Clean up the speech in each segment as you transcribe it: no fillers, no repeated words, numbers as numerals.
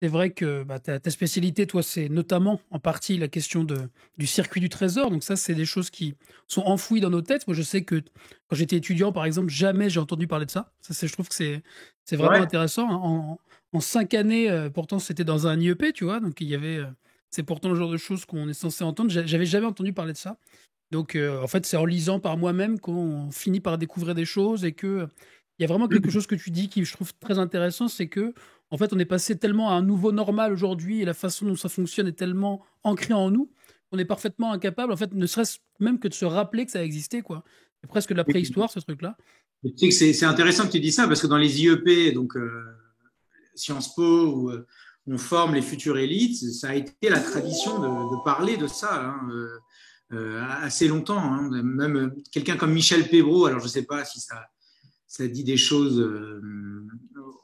C'est vrai que, bah, ta spécialité, toi, c'est notamment en partie la question du circuit du trésor. Donc ça, c'est des choses qui sont enfouies dans nos têtes. Moi, je sais que quand j'étais étudiant, par exemple, jamais j'ai entendu parler de ça. Ça, c'est je trouve que c'est vraiment Ouais. intéressant, hein. En 5 années, pourtant c'était dans un IEP, tu vois? Donc il y avait, c'est pourtant le genre de choses qu'on est censé entendre. J'avais jamais entendu parler de ça. Donc en fait, c'est en lisant par moi-même qu'on finit par découvrir des choses et que il y a vraiment quelque chose que tu dis qui je trouve très intéressant, c'est que en fait, on est passé tellement à un nouveau normal aujourd'hui et la façon dont ça fonctionne est tellement ancrée en nous, qu'on est parfaitement incapable, en fait, ne serait-ce même que de se rappeler que ça existait, quoi. C'est presque de la préhistoire, ce truc-là. Tu sais que c'est intéressant que tu dis ça parce que dans les IEP, donc Sciences Po, où on forme les futures élites, ça a été la tradition de parler de ça, hein, assez longtemps, hein. Même quelqu'un comme Michel Pébroux, alors je ne sais pas si ça dit des choses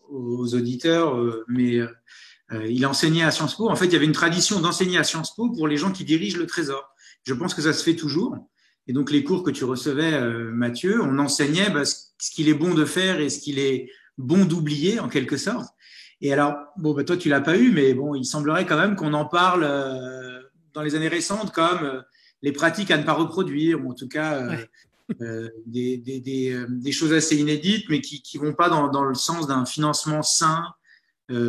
aux auditeurs, mais il a enseigné à Sciences Po. En fait, il y avait une tradition d'enseigner à Sciences Po pour les gens qui dirigent le Trésor. Je pense que ça se fait toujours. Et donc, les cours que tu recevais, Mathieu, on enseignait ce qu'il est bon de faire et ce qu'il est bon d'oublier, en quelque sorte. Et alors, bon, bah, toi, tu l'as pas eu, mais bon, il semblerait quand même qu'on en parle dans les années récentes comme les pratiques à ne pas reproduire, ou en tout cas Ouais. des choses assez inédites, mais qui vont pas dans le sens d'un financement sain,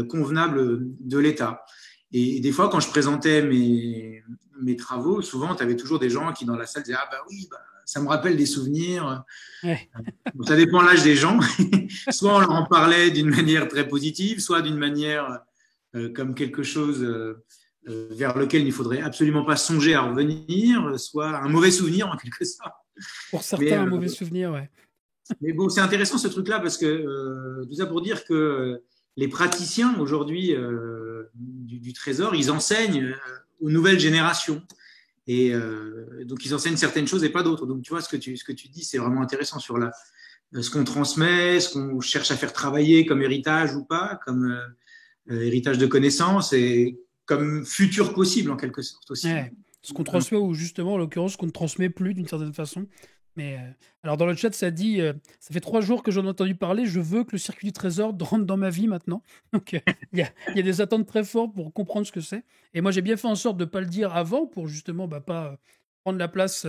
convenable de l'État. Et des fois, quand je présentais mes travaux, souvent, tu avais toujours des gens qui, dans la salle, disaient ah, bah oui, bah, ça me rappelle des souvenirs. Ouais. Donc, ça dépend de l'âge des gens. Soit on leur en parlait d'une manière très positive, soit d'une manière comme quelque chose vers lequel il ne faudrait absolument pas songer à revenir, soit un mauvais souvenir en quelque sorte. Pour Mais, certains, un mauvais souvenir, ouais. mais bon, c'est intéressant ce truc-là parce que tout ça pour dire que les praticiens aujourd'hui du Trésor, ils enseignent aux nouvelles générations. Et donc, ils enseignent certaines choses et pas d'autres. Donc, tu vois, ce que tu dis, c'est vraiment intéressant sur ce qu'on transmet, ce qu'on cherche à faire travailler comme héritage ou pas, comme héritage de connaissances et comme futur possible en quelque sorte aussi. Ouais. Ce qu'on transmet ou justement, en l'occurrence, ce qu'on ne transmet plus d'une certaine façon. Mais alors dans le chat, ça dit, ça fait 3 jours que j'en ai entendu parler, je veux que le circuit du trésor rentre dans ma vie maintenant. Donc il y a des attentes très fortes pour comprendre ce que c'est. Et moi, j'ai bien fait en sorte de ne pas le dire avant pour justement bah, pas prendre la place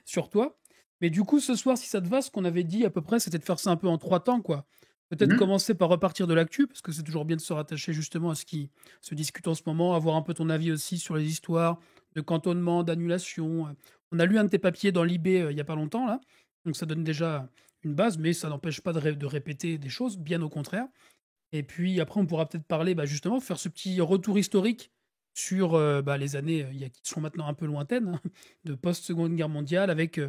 sur toi. Mais du coup, ce soir, si ça te va, ce qu'on avait dit à peu près, c'était de faire ça un peu en 3 temps, quoi. Peut-être Mhm. commencer par repartir de l'actu, parce que c'est toujours bien de se rattacher justement à ce qui se discute en ce moment, avoir un peu ton avis aussi sur les histoires de cantonnement, d'annulation. On a lu un de tes papiers dans l'IB il y a pas longtemps, là, donc ça donne déjà une base, mais ça n'empêche pas de répéter des choses, bien au contraire. Et puis après, on pourra peut-être parler, bah, justement, faire ce petit retour historique sur bah, les années qui sont maintenant un peu lointaines, hein, de post-Seconde Guerre mondiale, avec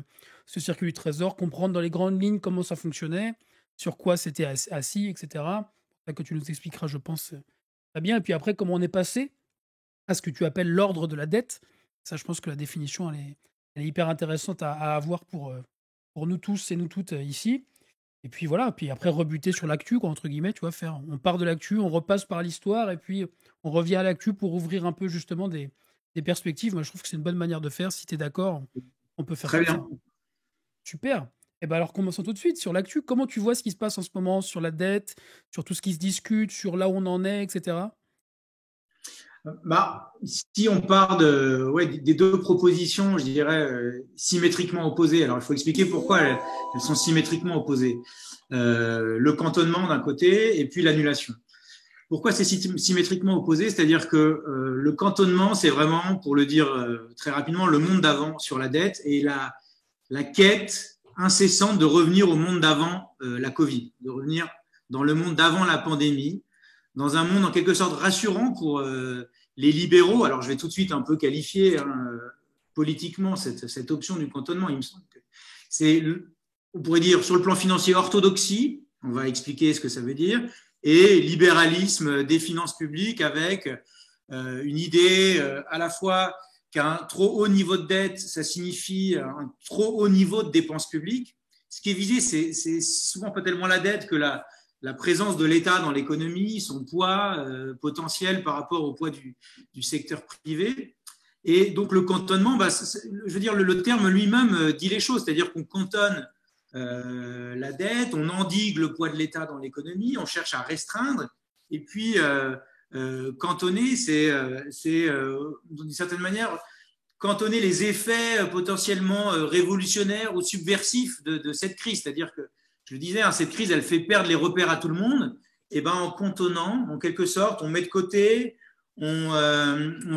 ce circuit du trésor, comprendre dans les grandes lignes comment ça fonctionnait, sur quoi c'était assis, etc. Ça que tu nous expliqueras, je pense, très bien. Et puis après, comment on est passé à ce que tu appelles l'ordre de la dette. Ça, je pense que la définition, elle est hyper intéressante à avoir pour nous tous et nous toutes ici. Et puis voilà, puis après rebuter sur l'actu, quoi, entre guillemets, tu vois, faire, on part de l'actu, on repasse par l'histoire, et puis on revient à l'actu pour ouvrir un peu justement des perspectives. Moi, je trouve que c'est une bonne manière de faire. Si tu es d'accord, on peut faire Très comme bien. ça. Super. Et ben alors commençons tout de suite sur l'actu. Comment tu vois ce qui se passe en ce moment sur la dette, sur tout ce qui se discute, sur là où on en est, etc. Bah, si on part ouais, des deux propositions, je dirais, symétriquement opposées, alors il faut expliquer pourquoi elles sont symétriquement opposées. Le cantonnement d'un côté et puis l'annulation. Pourquoi c'est symétriquement opposé? C'est-à-dire que le cantonnement, c'est vraiment, pour le dire très rapidement, le monde d'avant sur la dette et la quête incessante de revenir au monde d'avant la Covid, de revenir dans le monde d'avant la pandémie, dans un monde en quelque sorte rassurant pour les libéraux. Alors je vais tout de suite un peu qualifier politiquement cette option du cantonnement. Il me semble que c'est, on pourrait dire sur le plan financier, orthodoxie, on va expliquer ce que ça veut dire, et libéralisme des finances publiques avec une idée à la fois qu'un trop haut niveau de dette, ça signifie un trop haut niveau de dépenses publiques. Ce qui est visé, c'est souvent pas tellement la dette que la présence de l'État dans l'économie, son poids potentiel par rapport au poids du secteur privé. Et donc le cantonnement, bah, je veux dire, le terme lui-même dit les choses, c'est-à-dire qu'on cantonne la dette, on endigue le poids de l'État dans l'économie, on cherche à restreindre, et puis cantonner, c'est d'une certaine manière cantonner les effets potentiellement révolutionnaires ou subversifs de cette crise. C'est-à-dire que, je le disais, hein, cette crise, elle fait perdre les repères à tout le monde. Et ben, en cantonnant, en quelque sorte, on met de côté, on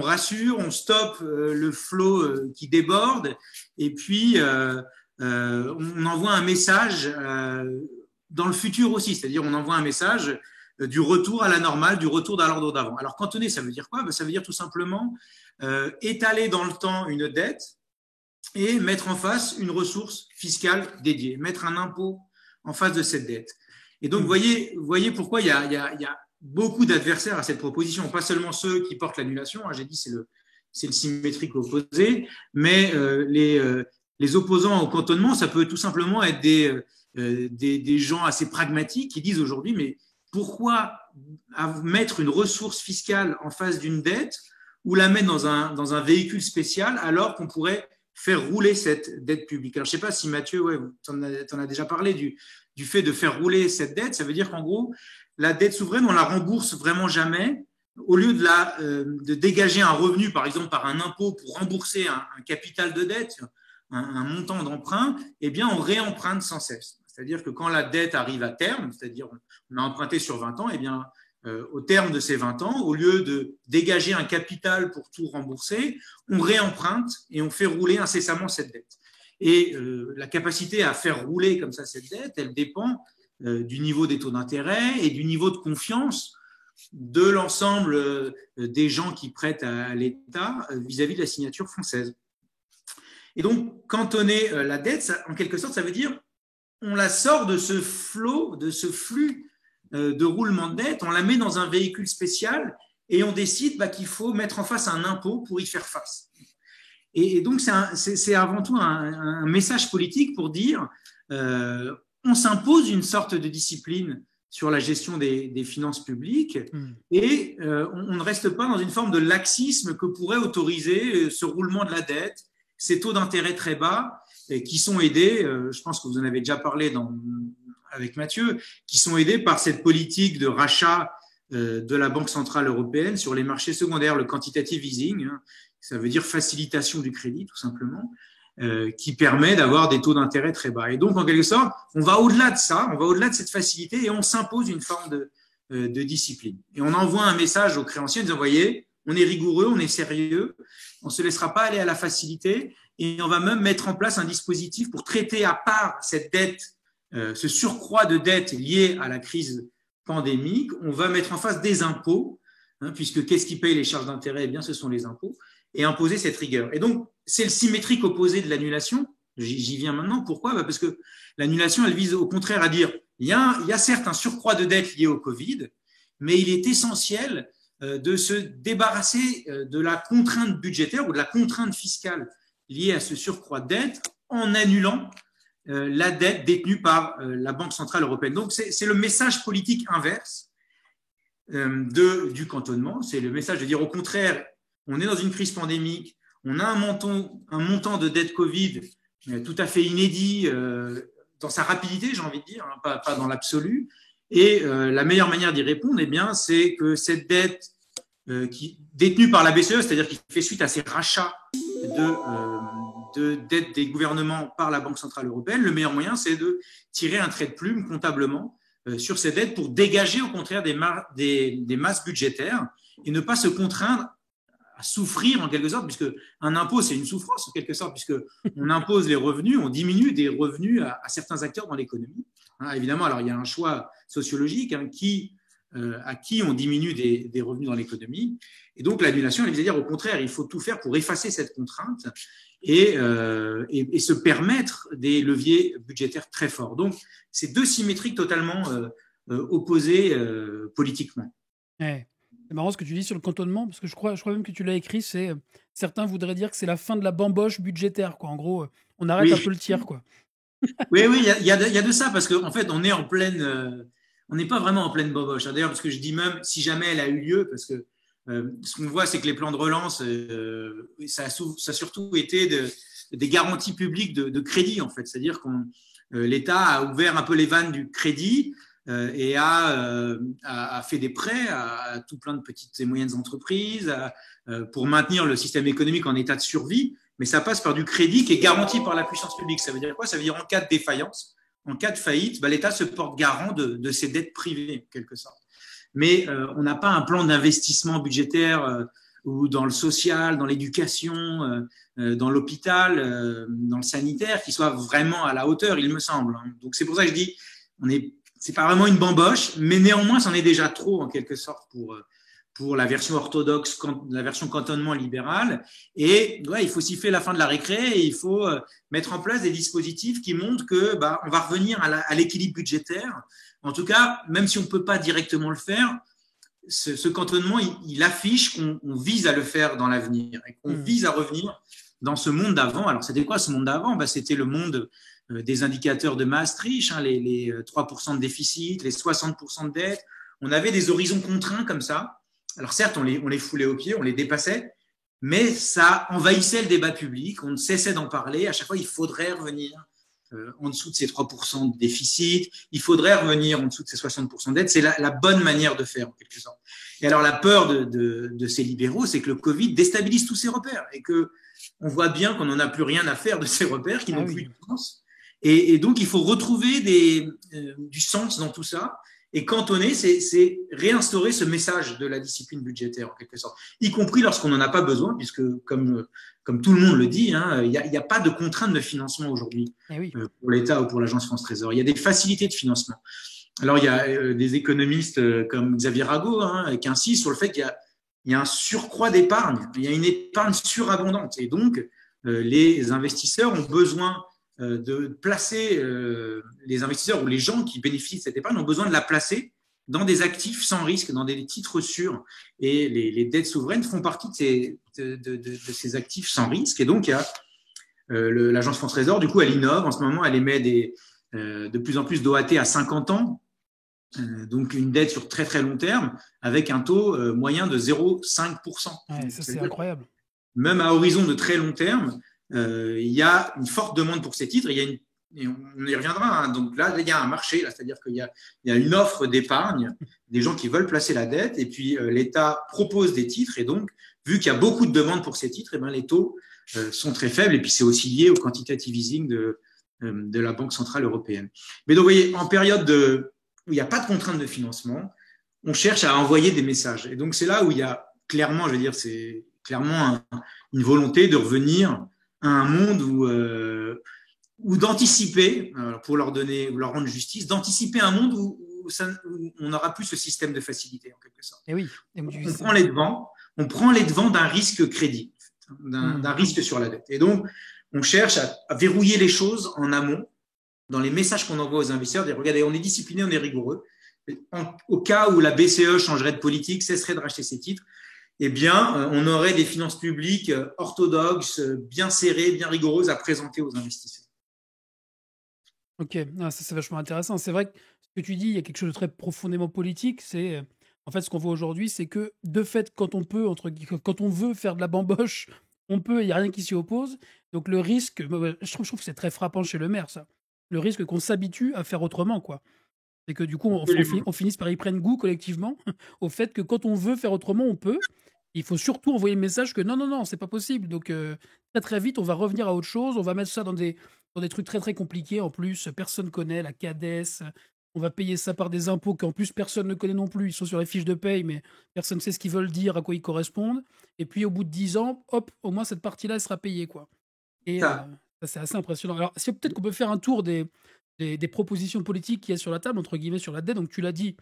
rassure, on stoppe le flot qui déborde, et puis on envoie un message dans le futur aussi, c'est-à-dire on envoie un message du retour à la normale, du retour à l'ordre d'avant. Alors cantonner, ça veut dire quoi? Ça veut dire tout simplement étaler dans le temps une dette et mettre en face une ressource fiscale dédiée, mettre un impôt en face de cette dette. Et donc, voyez pourquoi il y a beaucoup d'adversaires à cette proposition, pas seulement ceux qui portent l'annulation, hein, j'ai dit c'est le symétrique opposé, mais les opposants au cantonnement, ça peut tout simplement être des gens assez pragmatiques qui disent aujourd'hui, mais pourquoi mettre une ressource fiscale en face d'une dette ou la mettre dans un véhicule spécial alors qu'on pourrait faire rouler cette dette publique? Alors, je ne sais pas si Mathieu, tu en as déjà parlé du fait de faire rouler cette dette. Ça veut dire qu'en gros, la dette souveraine, on la rembourse vraiment jamais. Au lieu de dégager un revenu, par exemple, par un impôt pour rembourser un capital de dette, un montant d'emprunt, eh bien, on réemprunte sans cesse. C'est-à-dire que quand la dette arrive à terme, c'est-à-dire on a emprunté sur 20 ans, eh bien, au terme de ces 20 ans, au lieu de dégager un capital pour tout rembourser, on réemprunte et on fait rouler incessamment cette dette. Et la capacité à faire rouler comme ça cette dette, elle dépend du niveau des taux d'intérêt et du niveau de confiance de l'ensemble des gens qui prêtent à l'État vis-à-vis de la signature française. Et donc, cantonner la dette, ça, en quelque sorte, ça veut dire on la sort de ce flot, de ce flux de roulement de dette, on la met dans un véhicule spécial et on décide qu'il faut mettre en face un impôt pour y faire face. Et donc, c'est avant tout un message politique pour dire on s'impose une sorte de discipline sur la gestion des finances publiques et on ne reste pas dans une forme de laxisme que pourrait autoriser ce roulement de la dette, ces taux d'intérêt très bas qui sont aidés, je pense que vous en avez déjà parlé avec Mathieu, qui sont aidés par cette politique de rachat de la Banque centrale européenne sur les marchés secondaires, le quantitative easing, hein, ça veut dire facilitation du crédit tout simplement, qui permet d'avoir des taux d'intérêt très bas. Et donc, en quelque sorte, on va au-delà de ça, on va au-delà de cette facilité et on s'impose une forme de discipline. Et on envoie un message aux créanciers en disant, voyez, on est rigoureux, on est sérieux, on ne se laissera pas aller à la facilité et on va même mettre en place un dispositif pour traiter à part cette dette, ce surcroît de dette lié à la crise pandémique. On va mettre en face des impôts, hein, puisque qu'est-ce qui paye les charges d'intérêt? Eh bien, ce sont les impôts, et imposer cette rigueur. Et donc, c'est le symétrique opposé de l'annulation. J'y viens maintenant. Pourquoi? Parce que l'annulation, elle vise au contraire à dire, il y a certes un surcroît de dette lié au Covid, mais il est essentiel de se débarrasser de la contrainte budgétaire ou de la contrainte fiscale liée à ce surcroît de dette en annulant la dette détenue par la Banque centrale européenne. Donc, c'est le message politique inverse du cantonnement. C'est le message de dire, au contraire, on est dans une crise pandémique, on a un montant de dette Covid tout à fait inédit dans sa rapidité, j'ai envie de dire, hein, pas dans l'absolu. Et la meilleure manière d'y répondre, eh bien, c'est que cette dette détenue par la BCE, c'est-à-dire qui fait suite à ces rachats de dette des gouvernements par la Banque centrale européenne, le meilleur moyen, c'est de tirer un trait de plume comptablement sur ces dettes pour dégager au contraire des masses budgétaires et ne pas se contraindre à souffrir en quelque sorte, puisque un impôt, c'est une souffrance en quelque sorte, puisque on impose les revenus, on diminue des revenus à certains acteurs dans l'économie. Hein, évidemment, alors il y a un choix sociologique à qui on diminue des revenus dans l'économie. Et donc l'annulation, elle veut dire au contraire, il faut tout faire pour effacer cette contrainte et se permettre des leviers budgétaires très forts. Donc, c'est deux symétriques totalement opposées politiquement. Ouais. C'est marrant ce que tu dis sur le cantonnement, parce que je crois même que tu l'as écrit, certains voudraient dire que c'est la fin de la bamboche budgétaire, quoi. En gros, on arrête un peu le tir, quoi. Oui, il y a de ça, parce qu'en fait, on est en pleine, on n'est pas vraiment en pleine bamboche. D'ailleurs, parce que je dis même, si jamais elle a eu lieu, parce que ce qu'on voit, c'est que les plans de relance, ça a surtout été des garanties publiques de crédit, en fait. C'est-à-dire que l'État a ouvert un peu les vannes du crédit et a fait des prêts à tout plein de petites et moyennes entreprises pour maintenir le système économique en état de survie. Mais ça passe par du crédit qui est garanti par la puissance publique. Ça veut dire quoi? Ça veut dire en cas de défaillance, en cas de faillite, l'État se porte garant de ses dettes privées, en quelque sorte. Mais on n'a pas un plan d'investissement budgétaire ou dans le social, dans l'éducation, dans l'hôpital, dans le sanitaire, qui soit vraiment à la hauteur, il me semble. Donc c'est pour ça que je dis, c'est pas vraiment une bamboche, mais néanmoins, c'en est déjà trop en quelque sorte pour la version orthodoxe, la version cantonnement libéral. Et il faut siffler la fin de la récré et il faut mettre en place des dispositifs qui montrent que on va revenir à l'équilibre budgétaire. En tout cas, même si on ne peut pas directement le faire, ce cantonnement, il affiche qu'on vise à le faire dans l'avenir et qu'on vise à revenir dans ce monde d'avant. Alors, c'était quoi ce monde d'avant? C'était le monde des indicateurs de Maastricht, les 3% de déficit, les 60% de dette. On avait des horizons contraints comme ça. Alors certes, on les foulait aux pieds, on les dépassait, mais ça envahissait le débat public, on ne cessait d'en parler. À chaque fois, il faudrait revenir en dessous de ces 3% de déficit, il faudrait revenir en dessous de ces 60% de dette. C'est la bonne manière de faire, en quelque sorte. Et alors, la peur de ces libéraux, c'est que le Covid déstabilise tous ces repères et qu'on voit bien qu'on n'en a plus rien à faire de ces repères qui n'ont plus de sens. Et donc, il faut retrouver du sens dans tout ça. Et cantonner, c'est réinstaurer ce message de la discipline budgétaire, en quelque sorte, y compris lorsqu'on n'en a pas besoin, puisque, comme tout le monde le dit, il n'y a pas de contrainte de financement aujourd'hui pour l'État ou pour l'Agence France Trésor. Il y a des facilités de financement. Alors, il y a des économistes comme Xavier Rago qui insistent sur le fait qu'il y a un surcroît d'épargne, il y a une épargne surabondante. Et donc, les investisseurs ont besoin de placer les investisseurs ou les gens qui bénéficient de cette épargne ont besoin de la placer dans des actifs sans risque, dans des titres sûrs. Et les dettes souveraines font partie de ces actifs sans risque. Et donc, il y a l'Agence France Trésor, du coup, elle innove. En ce moment, elle émet de plus en plus d'OAT à 50 ans, donc une dette sur très, très long terme, avec un taux moyen de 0,5%. Ouais, ça, c'est incroyable. Même à horizon de très long terme, il y a une forte demande pour ces titres. Et on y reviendra. Donc là, il y a un marché, c'est-à-dire qu'il y a une offre d'épargne, des gens qui veulent placer la dette, et puis l'État propose des titres. Et donc, vu qu'il y a beaucoup de demandes pour ces titres, les taux sont très faibles. Et puis, c'est aussi lié au quantitative easing de la Banque centrale européenne. Mais donc, vous voyez, en période où il n'y a pas de contrainte de financement, on cherche à envoyer des messages. Et donc, c'est là où il y a clairement, c'est clairement une volonté de revenir à un monde où d'anticiper, pour leur rendre justice, d'anticiper un monde où on n'aura plus ce système de facilité, en quelque sorte. Et oui. On prend les devants d'un risque crédit, d'un risque sur la dette. Et donc, on cherche à verrouiller les choses en amont, dans les messages qu'on envoie aux investisseurs, dire, regardez, on est discipliné, on est rigoureux. Au cas où la BCE changerait de politique, cesserait de racheter ses titres, eh bien, on aurait des finances publiques orthodoxes, bien serrées, bien rigoureuses à présenter aux investisseurs. Ok, ça c'est vachement intéressant. C'est vrai que ce que tu dis, il y a quelque chose de très profondément politique. C'est en fait ce qu'on voit aujourd'hui, c'est que de fait, quand on veut faire de la bamboche, on peut, il n'y a rien qui s'y oppose. Donc le risque, je trouve que c'est très frappant chez Le Maire, ça. Le risque qu'on s'habitue à faire autrement, quoi. C'est que du coup, on finisse par y prendre goût collectivement au fait que quand on veut faire autrement, on peut. Il faut surtout envoyer le message que non, c'est pas possible. Donc très très vite, on va revenir à autre chose. On va mettre ça dans des trucs très très compliqués. En plus, personne connaît la CADES. On va payer ça par des impôts qu'en plus personne ne connaît non plus. Ils sont sur les fiches de paye, mais personne ne sait ce qu'ils veulent dire, à quoi ils correspondent. Et puis au bout de 10 ans, hop, au moins cette partie-là, elle sera payée, quoi. Et ça, c'est assez impressionnant. Alors, peut-être qu'on peut faire un tour des propositions politiques qu'il y a sur la table, entre guillemets, sur la dette. Donc, tu l'as dit,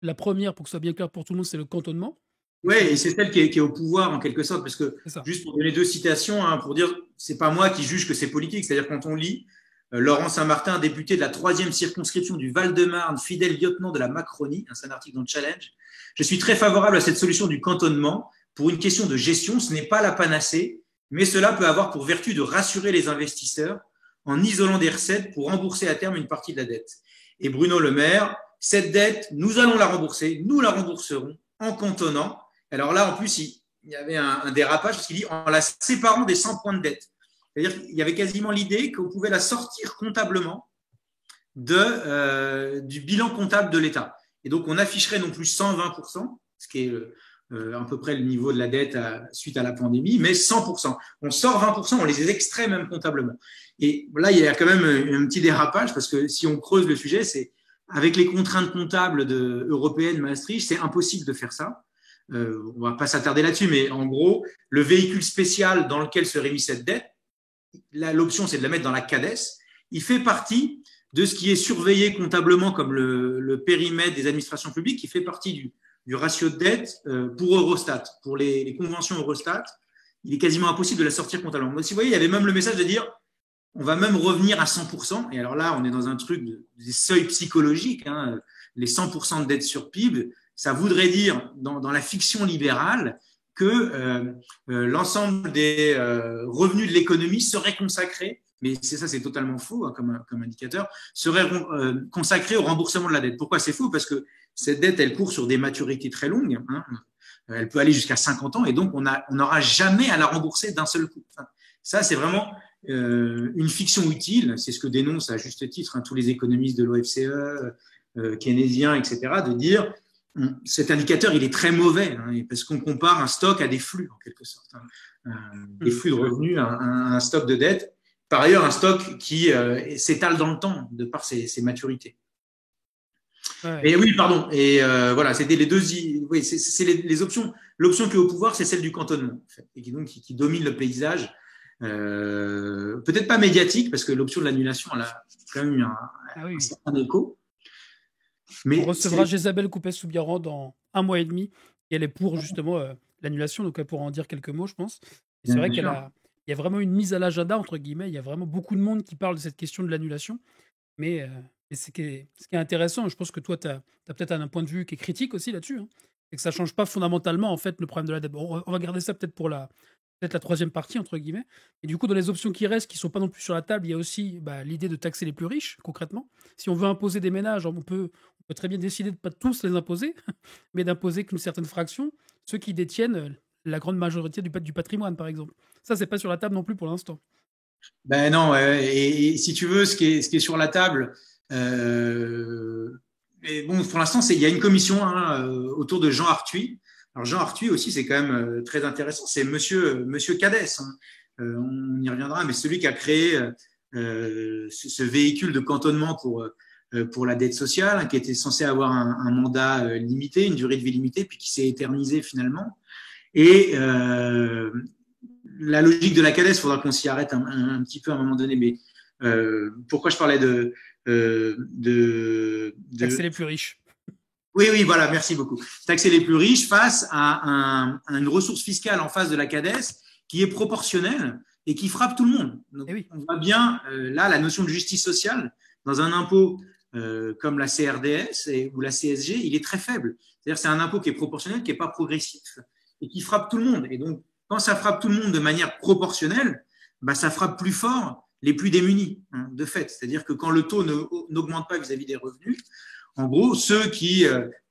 la première, pour que ce soit bien clair pour tout le monde, c'est le cantonnement. Oui, et c'est celle qui est au pouvoir, en quelque sorte, parce que, juste pour donner deux citations, pour dire, c'est pas moi qui juge que c'est politique, c'est-à-dire quand on lit Laurent Saint-Martin, député de la 3e circonscription du Val-de-Marne, fidèle lieutenant de la Macronie, c'est un article dans le Challenge, je suis très favorable à cette solution du cantonnement. Pour une question de gestion, ce n'est pas la panacée, mais cela peut avoir pour vertu de rassurer les investisseurs en isolant des recettes pour rembourser à terme une partie de la dette. Et Bruno Le Maire, cette dette, nous allons la rembourser, nous la rembourserons en cantonnant. Alors là, en plus, il y avait un dérapage parce qu'il dit en la séparant des 100 points de dette. C'est-à-dire qu'il y avait quasiment l'idée qu'on pouvait la sortir comptablement du bilan comptable de l'État. Et donc, on afficherait non plus 120%, ce qui est à peu près le niveau de la dette suite à la pandémie, mais 100%. On sort 20%, on les extrait même comptablement. Et là, il y a quand même un petit dérapage, parce que si on creuse le sujet, c'est avec les contraintes comptables européennes Maastricht, c'est impossible de faire ça. On va pas s'attarder là-dessus, mais en gros, le véhicule spécial dans lequel serait mise cette dette, l'option, c'est de la mettre dans la CADES. Il fait partie de ce qui est surveillé comptablement comme le périmètre des administrations publiques, qui fait partie du ratio de dette pour Eurostat, pour les conventions Eurostat. Il est quasiment impossible de la sortir comptablement. Donc, si vous voyez, il y avait même le message de dire on va même revenir à 100%. Et alors là, on est dans un truc des seuils psychologiques. Hein, les 100% de dette sur PIB, ça voudrait dire, dans la fiction libérale, que l'ensemble des revenus de l'économie seraient consacrés, mais c'est totalement faux hein, comme indicateur, seraient consacrés au remboursement de la dette. Pourquoi c'est faux? Parce que cette dette, elle court sur des maturités très longues. Hein, elle peut aller jusqu'à 50 ans, et donc on n'aura jamais à la rembourser d'un seul coup. Enfin, ça, c'est vraiment une fiction utile. C'est ce que dénoncent à juste titre hein, tous les économistes de l'OFCE, keynésiens, etc., de dire cet indicateur, il est très mauvais hein, parce qu'on compare un stock à des flux, en quelque sorte. Hein, des flux de revenus à un stock de dette. Par ailleurs, un stock qui s'étale dans le temps, de par ses maturités. Ouais. Et oui, pardon. Et voilà, c'était les deux. Oui, c'est les options. L'option qui est au pouvoir, c'est celle du cantonnement, en fait, et qui domine le paysage. Peut-être pas médiatique, parce que l'option de l'annulation, elle a quand même eu un certain écho. Mais on recevra Jésabel Coupet-Soubiran dans 1 mois et demi, et elle est pour justement l'annulation, donc elle pourra en dire quelques mots, je pense. Et c'est vrai qu'il y a vraiment une mise à l'agenda, entre guillemets. Il y a vraiment beaucoup de monde qui parle de cette question de l'annulation. Mais ce qui est intéressant, je pense que toi, tu as peut-être un point de vue qui est critique aussi là-dessus, hein, c'est que ça ne change pas fondamentalement en fait, le problème de la dette. Bon, on va garder ça peut-être pour la troisième partie, entre guillemets. Et du coup, dans les options qui restent, qui ne sont pas non plus sur la table, il y a aussi l'idée de taxer les plus riches, concrètement. Si on veut imposer des ménages, on peut très bien décider de ne pas tous les imposer, mais d'imposer qu'une certaine fraction, ceux qui détiennent la grande majorité du patrimoine, par exemple. Ça, c'est pas sur la table non plus pour l'instant. Ben non, et si tu veux, ce qui est sur la table, et bon, pour l'instant, il y a une commission hein, autour de Jean Arthuis. Alors Jean Arthuis aussi, c'est quand même très intéressant. C'est Monsieur Cadès. Hein. On y reviendra, mais celui qui a créé ce véhicule de cantonnement pour la dette sociale, hein, qui était censé avoir un mandat limité, une durée de vie limitée, puis qui s'est éternisé finalement. Et la logique de la CADES, il faudra qu'on s'y arrête un petit peu à un moment donné. Mais pourquoi je parlais de taxer les plus riches. Oui, voilà, merci beaucoup. Taxer les plus riches face à une ressource fiscale en face de la CADES qui est proportionnelle et qui frappe tout le monde. Donc, on voit bien là la notion de justice sociale dans un impôt comme la CRDS ou la CSG, il est très faible. C'est-à-dire c'est un impôt qui est proportionnel, qui n'est pas progressif et qui frappe tout le monde. Et donc, quand ça frappe tout le monde de manière proportionnelle, ça frappe plus fort les plus démunis, hein, de fait. C'est-à-dire que quand le taux n'augmente pas vis-à-vis des revenus, en gros, ceux qui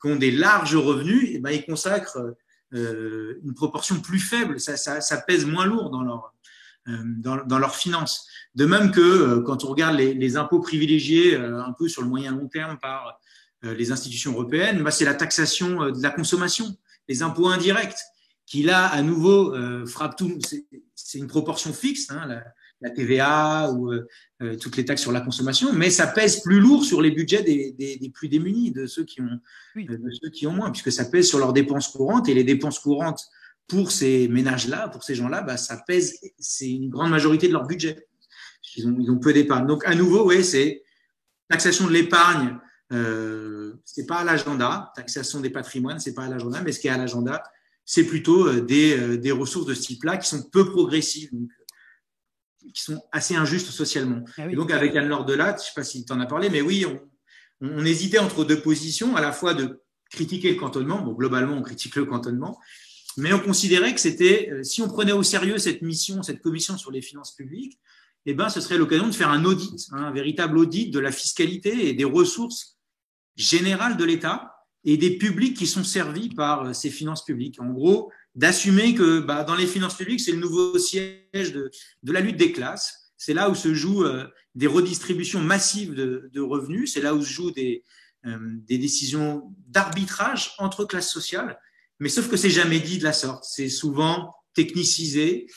ont des larges revenus, ils consacrent une proportion plus faible. Ça pèse moins lourd dans leurs finances. De même que quand on regarde les impôts privilégiés un peu sur le moyen long terme par les institutions européennes, c'est la taxation de la consommation, les impôts indirects, qui là, à nouveau, frappent tout. C'est une proportion fixe, hein, la TVA ou toutes les taxes sur la consommation, mais ça pèse plus lourd sur les budgets des plus démunis, de ceux qui ont moins, puisque ça pèse sur leurs dépenses courantes, et les dépenses courantes pour ces ménages-là, pour ces gens-là, ça pèse, c'est une grande majorité de leur budget. Ils ont peu d'épargne. Donc, à nouveau, c'est taxation de l'épargne, c'est pas à l'agenda, taxation des patrimoines, c'est pas à l'agenda, mais ce qui est à l'agenda, c'est plutôt des ressources de ce type-là qui sont peu progressives, donc, qui sont assez injustes socialement. Ah oui. Et donc, avec Anne-Laure Delatte, je ne sais pas si tu en as parlé, mais oui, on hésitait entre deux positions, à la fois de critiquer le cantonnement. Bon, globalement, on critique le cantonnement, mais on considérait que c'était, si on prenait au sérieux cette mission, cette commission sur les finances publiques, ce serait l'occasion de faire un audit, un véritable audit de la fiscalité et des ressources générales de l'État et des publics qui sont servis par ces finances publiques. En gros, d'assumer que dans les finances publiques, c'est le nouveau siège de la lutte des classes. C'est là où se jouent des redistributions massives de revenus. C'est là où se jouent des décisions d'arbitrage entre classes sociales. Mais sauf que c'est jamais dit de la sorte. C'est souvent technicisé.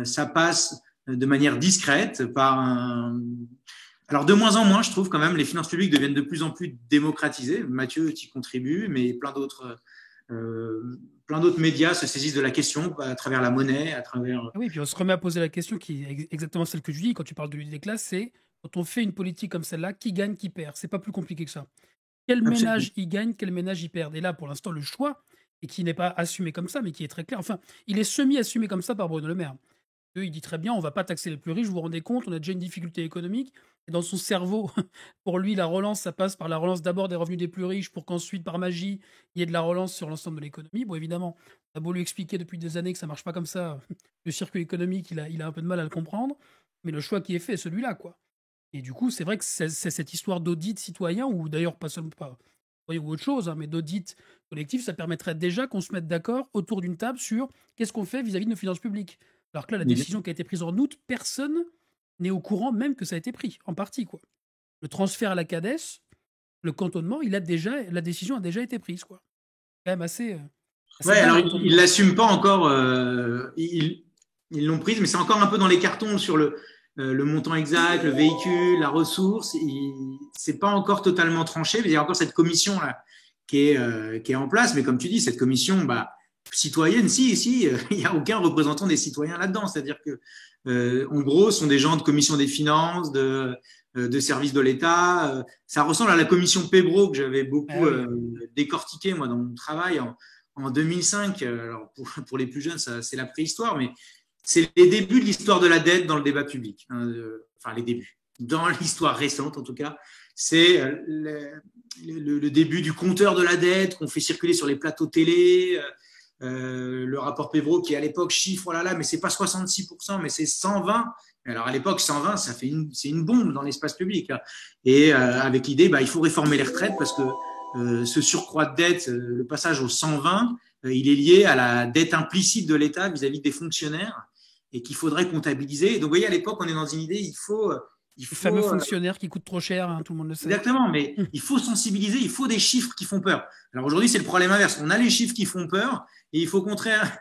Ça passe de manière discrète par un. Alors, de moins en moins, je trouve quand même, les finances publiques deviennent de plus en plus démocratisées. Mathieu, tu y contribues, mais plein d'autres médias se saisissent de la question à travers la monnaie, à travers. Ah oui, puis on se remet à poser la question qui est exactement celle que je dis quand tu parles de l'unité des classes, c'est quand on fait une politique comme celle-là, qui gagne, qui perd? C'est pas plus compliqué que ça. Quel Absolument. ménage y gagne, quel ménage y perd? Et là, pour l'instant, le choix, et qui n'est pas assumé comme ça, mais qui est très clair, enfin, il est semi-assumé comme ça par Bruno Le Maire. Il dit très bien, on va pas taxer les plus riches, vous vous rendez compte, on a déjà une difficulté économique. Et dans son cerveau, pour lui, la relance, ça passe par la relance d'abord des revenus des plus riches pour qu'ensuite, par magie, il y ait de la relance sur l'ensemble de l'économie. Bon, évidemment, on a beau lui expliquer depuis des années que ça marche pas comme ça, le circuit économique, il a un peu de mal à le comprendre. Mais le choix qui est fait est celui-là, quoi. Et du coup, c'est vrai que c'est cette histoire d'audit citoyen, ou d'ailleurs pas seulement pas ou autre chose, hein, mais d'audit collectif, ça permettrait déjà qu'on se mette d'accord autour d'une table sur qu'est-ce qu'on fait vis-à-vis de nos finances publiques. Alors que là, la décision qui a été prise en août, personne n'est au courant même que ça a été pris, en partie, quoi. Le transfert à la CADES, le cantonnement, la décision a déjà été prise, quoi. Quand même assez Ouais, dingue alors quand on y ils pense. l'assument pas encore. Ils l'ont prise, mais c'est encore un peu dans les cartons sur le montant exact, le véhicule, la ressource. C'est pas encore totalement tranché. Mais il y a encore cette commission là qui est en place. Mais comme tu dis, cette commission, bah, citoyenne, si, il y a aucun représentant des citoyens là-dedans. C'est-à-dire que, en gros, ce sont des gens de commission des finances, de services de l'État. Ça ressemble à la commission Pébro que j'avais Ah beaucoup oui. décortiqué moi dans mon travail en 2005. Alors pour les plus jeunes, c'est la préhistoire, mais c'est les débuts de l'histoire de la dette dans le débat public. Hein, enfin, les débuts. Dans l'histoire récente, en tout cas, c'est le début du compteur de la dette qu'on fait circuler sur les plateaux télé. Le rapport Pévreau qui à l'époque chiffre, oh là là, mais c'est pas 66%, mais c'est 120. Alors à l'époque, 120, c'est une bombe dans l'espace public. Là. Et avec l'idée, bah, il faut réformer les retraites parce que ce surcroît de dette, le passage au 120, il est lié à la dette implicite de l'État vis-à-vis des fonctionnaires et qu'il faudrait comptabiliser. Donc vous voyez, à l'époque, on est dans une idée, il Les fameux faut fonctionnaires qui coûtent trop cher, hein, tout le monde le sait. exactement, mais il faut sensibiliser, il faut des chiffres qui font peur. Alors aujourd'hui, c'est le problème inverse. On a les chiffres qui font peur et il faut au contraire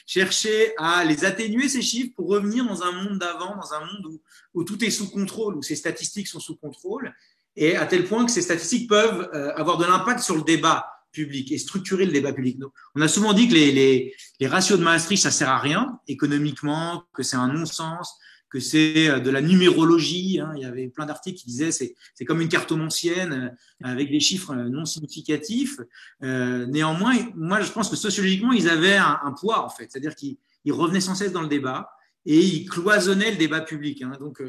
chercher à les atténuer, ces chiffres, pour revenir dans un monde d'avant, dans un monde où tout est sous contrôle, où ces statistiques sont sous contrôle, et à tel point que ces statistiques peuvent avoir de l'impact sur le débat public et structurer le débat public. Donc, on a souvent dit que les ratios de Maastricht, ça sert à rien économiquement, que c'est un non-sens, que c'est de la numérologie. Hein. Il y avait plein d'articles qui disaient c'est comme une cartomancienne avec des chiffres non significatifs. Néanmoins, moi, je pense que sociologiquement, ils avaient un poids, en fait. C'est-à-dire qu'ils revenaient sans cesse dans le débat et ils cloisonnaient le débat public. Hein. Donc,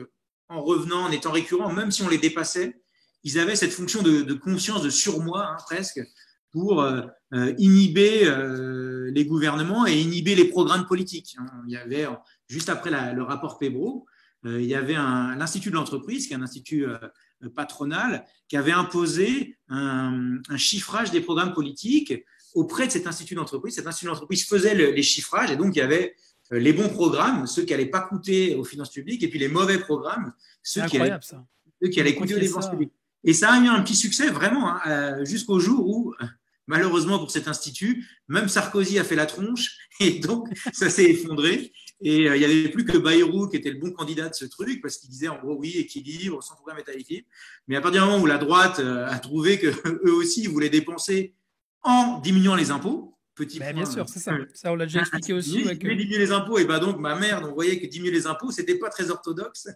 en revenant, en étant récurrents, même si on les dépassait, ils avaient cette fonction de conscience, de surmoi, hein, presque, pour inhiber les gouvernements et inhiber les programmes politiques. Hein. Il y avait juste après le rapport Pébro, il y avait l'Institut de l'entreprise, qui est un institut patronal, qui avait imposé un chiffrage des programmes politiques auprès de cet institut d'entreprise. Cet institut d'entreprise faisait les chiffrages et donc il y avait les bons programmes, ceux qui n'allaient pas coûter aux finances publiques, et puis les mauvais programmes, C'est ceux qui allaient, incroyable, ça. ceux qui Ils ont allaient coûter aux confié dépenses ça. publiques. Et ça a eu un petit succès, vraiment, hein, jusqu'au jour où, malheureusement pour cet institut, même Sarkozy a fait la tronche, et donc ça s'est effondré. Et il n'y avait plus que Bayrou qui était le bon candidat de ce truc, parce qu'il disait en gros oui, équilibre, sans programme est à l'équilibre. Mais à partir du moment où la droite a trouvé qu'eux aussi ils voulaient dépenser en diminuant les impôts, petit Ben, bien point, sûr, c'est ça. Ça, on l'a déjà expliqué aussi, si ouais, tu voulais que diminuer les impôts, et ben donc ma mère, on voyait que diminuer les impôts, c'était pas très orthodoxe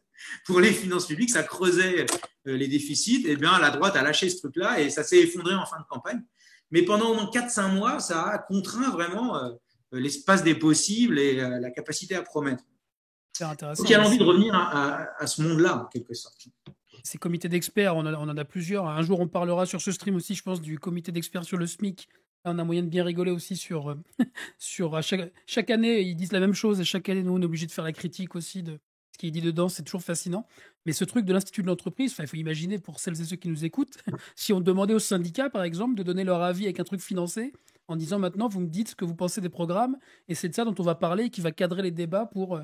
pour les finances publiques, ça creusait les déficits. Et bien la droite a lâché ce truc-là et ça s'est effondré en fin de campagne. Mais pendant au moins 4-5 mois, ça a contraint vraiment l'espace des possibles et la capacité à promettre. c'est Donc intéressant. il y a Mais l'envie de revenir à ce monde-là, en quelque sorte. ces comités d'experts, on en a plusieurs. Un jour, on parlera sur ce stream aussi, je pense, du comité d'experts sur le SMIC. Là, on a moyen de bien rigoler aussi sur, sur chaque année, ils disent la même chose et chaque année, nous, on est obligé de faire la critique aussi de ce qui est dit dedans. C'est toujours fascinant. Mais ce truc de l'Institut de l'entreprise, il faut imaginer pour celles et ceux qui nous écoutent, si on demandait aux syndicats, par exemple, de donner leur avis avec un truc financé, en disant maintenant, vous me dites ce que vous pensez des programmes, et c'est de ça dont on va parler, et qui va cadrer les débats pour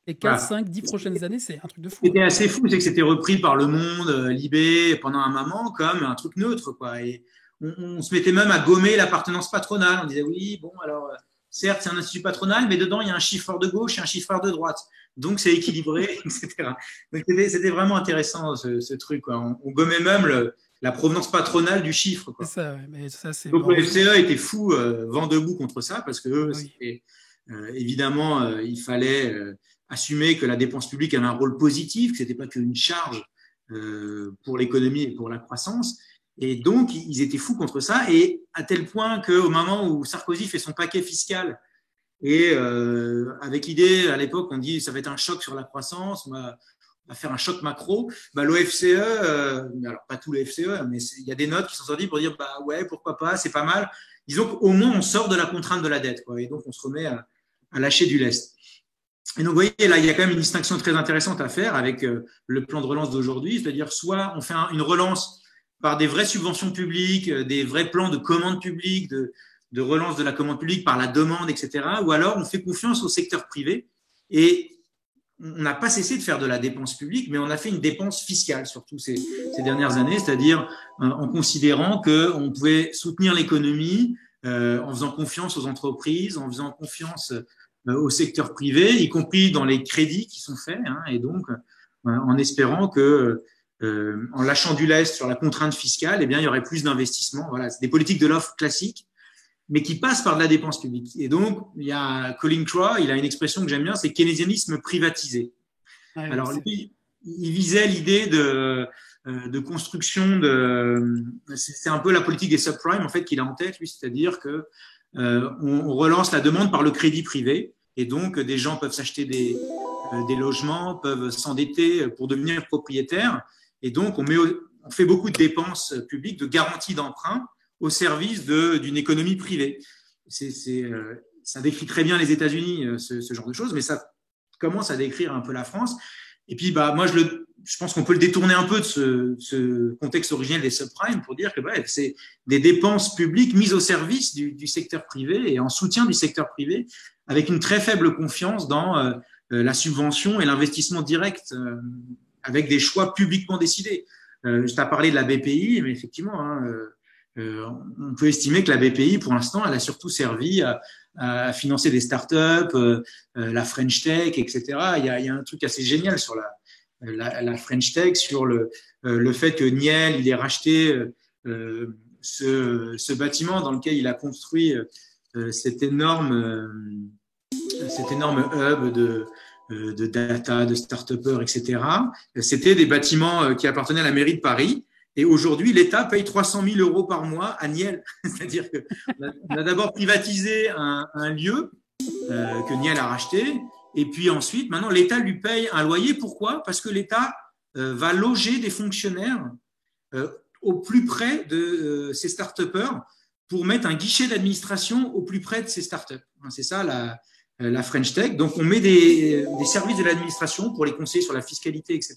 les 4, Voilà. 5, 10 prochaines années. C'est un truc de Ce qui fou, hein. était assez fou, c'est que c'était repris par Le Monde, Libé, pendant un moment, comme un truc neutre, quoi. Et on se mettait même à gommer l'appartenance patronale. On disait, oui, bon, alors, certes, c'est un institut patronal, mais dedans, il y a un chiffreur de gauche et un chiffreur de droite. Donc, c'est équilibré, etc. Donc, c'était vraiment intéressant, ce truc, quoi. On gommait même la provenance patronale du chiffre, C'est quoi. ça, ouais. Mais ça, c'est Donc, bon, le FCE était fou, vent debout contre ça, parce que ah eux, bah oui. évidemment, il fallait assumer que la dépense publique avait un rôle positif, que c'était pas qu'une charge pour l'économie et pour la croissance. Et donc, ils étaient fous contre ça, et à tel point qu'au moment où Sarkozy fait son paquet fiscal, et avec l'idée, à l'époque, on dit ça va être un choc sur la croissance, on va faire un choc macro, bah, l'OFCE, alors pas tout le FCE, mais il y a des notes qui sont sorties pour dire bah ouais, pourquoi pas, c'est pas mal. Disons qu'au moins on sort de la contrainte de la dette, quoi, et donc on se remet à lâcher du lest. Et donc, vous voyez, là, il y a quand même une distinction très intéressante à faire avec le plan de relance d'aujourd'hui, c'est-à-dire soit on fait une relance par des vraies subventions publiques, des vrais plans de commande publique, de relance de la commande publique par la demande, etc., ou alors on fait confiance au secteur privé, et on n'a pas cessé de faire de la dépense publique, mais on a fait une dépense fiscale, surtout ces dernières années, c'est-à-dire en considérant qu'on pouvait soutenir l'économie en faisant confiance aux entreprises, en faisant confiance au secteur privé, y compris dans les crédits qui sont faits, hein, et donc en espérant que en lâchant du lest sur la contrainte fiscale, eh bien, il y aurait plus d'investissements. Voilà, c'est des politiques de l'offre classiques, mais qui passent par de la dépense publique. Et donc, il y a Colin Crowe, il a une expression que j'aime bien, c'est keynésianisme privatisé. Ouais, ouais, Alors lui, il visait l'idée de construction c'est un peu la politique des subprimes en fait qu'il a en tête, lui, c'est-à-dire que on relance la demande par le crédit privé, et donc des gens peuvent s'acheter des logements, peuvent s'endetter pour devenir propriétaires, et donc on fait beaucoup de dépenses publiques, de garanties d'emprunt au service d'une économie privée. Ça décrit très bien les États-Unis, ce genre de choses, mais ça commence à décrire un peu la France. Et puis, bah, moi, je pense qu'on peut le détourner un peu de ce contexte originel des subprimes pour dire que bah, c'est des dépenses publiques mises au service du secteur privé et en soutien du secteur privé, avec une très faible confiance dans la subvention et l'investissement direct, avec des choix publiquement décidés. Je t'ai parlé de la BPI, mais effectivement, hein, on peut estimer que la BPI, pour l'instant, elle a surtout servi à financer des startups, la French Tech, etc. Il y a un truc assez génial sur la French Tech, sur le fait que Niel, il ait racheté ce bâtiment dans lequel il a construit cet énorme hub de data, de start-upers, etc. C'était des bâtiments qui appartenaient à la mairie de Paris. Et aujourd'hui, l'État paye 300 000 euros par mois à Niel. C'est-à-dire qu'on a d'abord privatisé un lieu que Niel a racheté. Et puis ensuite, maintenant, l'État lui paye un loyer. Pourquoi? Parce que l'État va loger des fonctionnaires au plus près de ces start-upers pour mettre un guichet d'administration au plus près de ces start-up. C'est ça la French Tech. Donc, on met des services de l'administration pour les conseiller sur la fiscalité, etc.,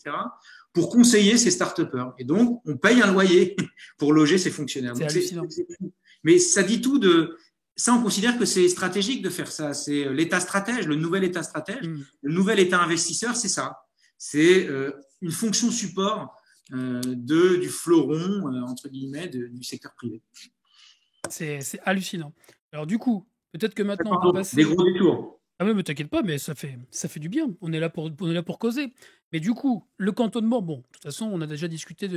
pour conseiller ces start-upers. Et donc, on paye un loyer pour loger ces fonctionnaires. c'est Donc, hallucinant. mais ça dit tout de... Ça, on considère que c'est stratégique de faire ça. C'est l'État stratège, le nouvel État stratège, le nouvel État investisseur, c'est ça. C'est une fonction support du fleuron, entre guillemets, du secteur privé. C'est hallucinant. Alors du coup, peut-être que maintenant on peut Pardon, des passer. gros détours. Ah oui, mais t'inquiète pas, mais ça fait du bien. On est là pour causer. Mais du coup, le cantonnement, bon, de toute façon, on a déjà discuté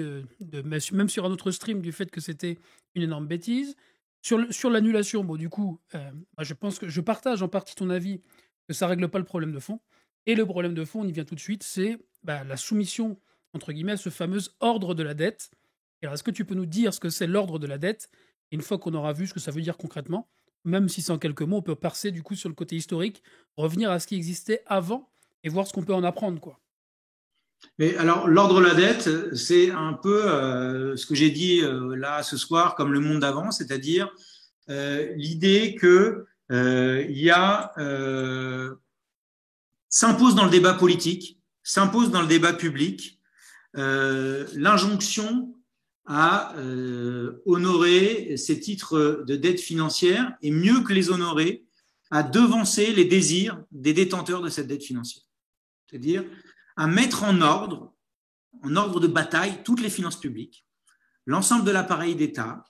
même sur un autre stream du fait que c'était une énorme bêtise. Sur l'annulation, bon, du coup, moi, je pense que je partage en partie ton avis que ça règle pas le problème de fond. Et le problème de fond, on y vient tout de suite, c'est bah, la soumission, entre guillemets, à ce fameux ordre de la dette. Et alors, est-ce que tu peux nous dire ce que c'est l'ordre de la dette? Et une fois qu'on aura vu ce que ça veut dire concrètement, même si c'est en quelques mots, on peut passer du coup sur le côté historique, revenir à ce qui existait avant et voir ce qu'on peut en apprendre, quoi. Mais alors, l'ordre de la dette, c'est un peu ce que j'ai dit là ce soir, comme le monde d'avant, c'est-à-dire l'idée que il y a s'impose dans le débat politique, s'impose dans le débat public l'injonction à honorer ces titres de dette financière et mieux que les honorer, à devancer les désirs des détenteurs de cette dette financière. C'est-à-dire à mettre en ordre de bataille, toutes les finances publiques, l'ensemble de l'appareil d'État,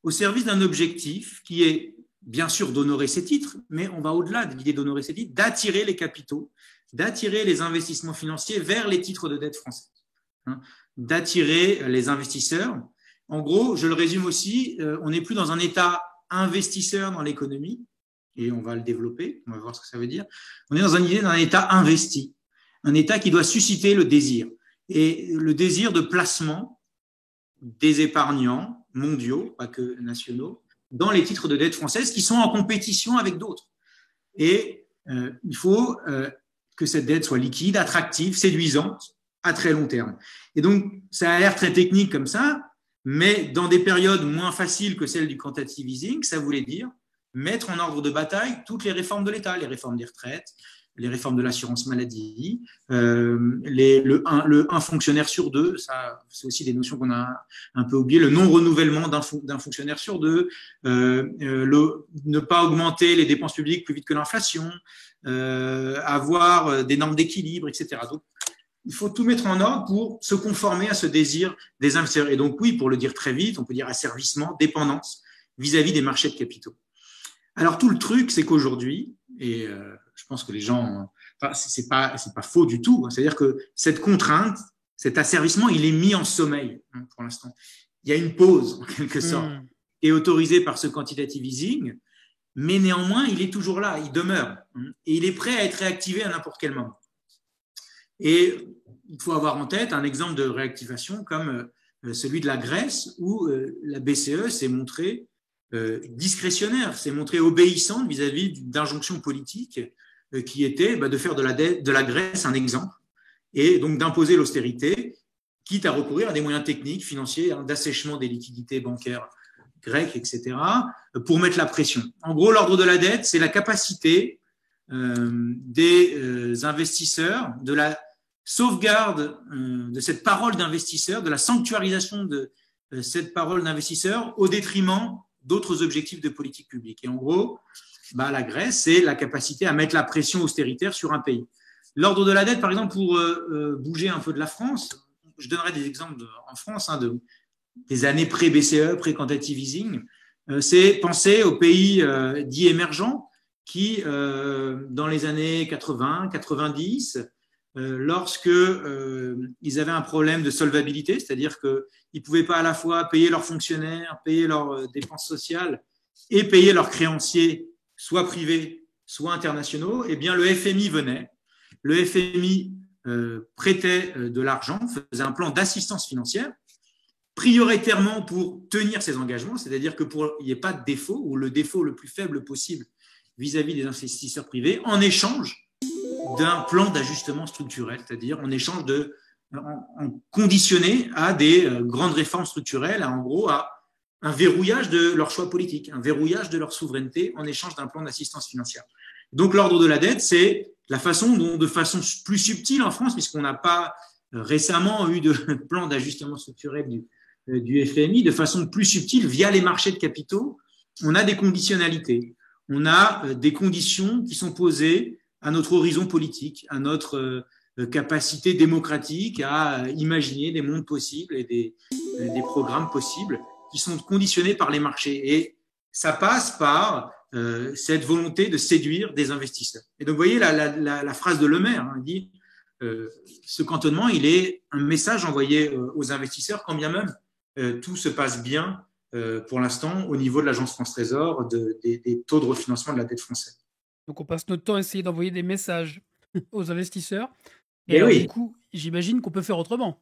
au service d'un objectif qui est bien sûr d'honorer ces titres, mais on va au-delà de l'idée d'honorer ces titres, d'attirer les capitaux, d'attirer les investissements financiers vers les titres de dette français, d'attirer les investisseurs. En gros, je le résume aussi, on n'est plus dans un État investisseur dans l'économie, et on va le développer, on va voir ce que ça veut dire. On est dans une idée d'un État investi, un État qui doit susciter le désir, et le désir de placement des épargnants mondiaux, pas que nationaux, dans les titres de dette française qui sont en compétition avec d'autres. Et il faut que cette dette soit liquide, attractive, séduisante, à très long terme. Et donc, ça a l'air très technique comme ça, mais dans des périodes moins faciles que celle du quantitative easing, ça voulait dire mettre en ordre de bataille toutes les réformes de l'État, les réformes des retraites, les réformes de l'assurance maladie, le un fonctionnaire sur deux, ça c'est aussi des notions qu'on a un peu oubliées, le non-renouvellement d'un fonctionnaire sur deux, ne pas augmenter les dépenses publiques plus vite que l'inflation, avoir des normes d'équilibre, etc. Donc, il faut tout mettre en ordre pour se conformer à ce désir des investisseurs. Et donc oui, pour le dire très vite, on peut dire asservissement, dépendance vis-à-vis des marchés de capitaux. Alors tout le truc, c'est qu'aujourd'hui, et je pense que les gens, enfin, c'est pas faux du tout, c'est-à-dire que cette contrainte, cet asservissement, il est mis en sommeil pour l'instant. Il y a une pause en quelque sorte, qui est autorisée par ce quantitative easing, mais néanmoins, il est toujours là, il demeure, et il est prêt à être réactivé à n'importe quel moment. Et il faut avoir en tête un exemple de réactivation comme celui de la Grèce, où la BCE s'est montrée discrétionnaire, s'est montrée obéissante vis-à-vis d'injonctions politiques qui étaient de faire de la Grèce un exemple, et donc d'imposer l'austérité, quitte à recourir à des moyens techniques, financiers, d'assèchement des liquidités bancaires grecques, etc., pour mettre la pression. En gros, l'ordre de la dette, c'est la capacité des investisseurs, de la sauvegarde de cette parole d'investisseur, de la sanctuarisation de cette parole d'investisseur au détriment d'autres objectifs de politique publique. Et en gros, la Grèce, c'est la capacité à mettre la pression austéritaire sur un pays. L'ordre de la dette, par exemple, pour bouger un peu de la France, je donnerai des exemples en France des années pré-BCE, pré-quantitative easing, c'est penser aux pays dits émergents qui, dans les années 80, 90, lorsque ils avaient un problème de solvabilité, c'est-à-dire qu'ils ne pouvaient pas à la fois payer leurs fonctionnaires, payer leurs dépenses sociales et payer leurs créanciers, soit privés, soit internationaux, eh bien le FMI venait. Le FMI prêtait de l'argent, faisait un plan d'assistance financière, prioritairement pour tenir ses engagements, c'est-à-dire que pour qu'il n'y ait pas de défaut, ou le défaut le plus faible possible vis-à-vis des investisseurs privés, en échange d'un plan d'ajustement structurel, c'est-à-dire en conditionné à des grandes réformes structurelles, en gros à un verrouillage de leur choix politique, un verrouillage de leur souveraineté en échange d'un plan d'assistance financière. Donc l'ordre de la dette, c'est la façon dont, de façon plus subtile en France, puisqu'on n'a pas récemment eu de plan d'ajustement structurel du FMI, de façon plus subtile, via les marchés de capitaux, on a des conditionnalités, on a des conditions qui sont posées à notre horizon politique, à notre capacité démocratique à imaginer des mondes possibles et des programmes possibles qui sont conditionnés par les marchés. Et ça passe par cette volonté de séduire des investisseurs. Et donc, vous voyez la phrase de Lemaire, dit ce cantonnement, il est un message envoyé aux investisseurs, quand bien même tout se passe bien pour l'instant au niveau de l'Agence France Trésor, des taux de refinancement de la dette française. Donc on passe notre temps à essayer d'envoyer des messages aux investisseurs. Et Et alors, oui, du coup, j'imagine qu'on peut faire autrement.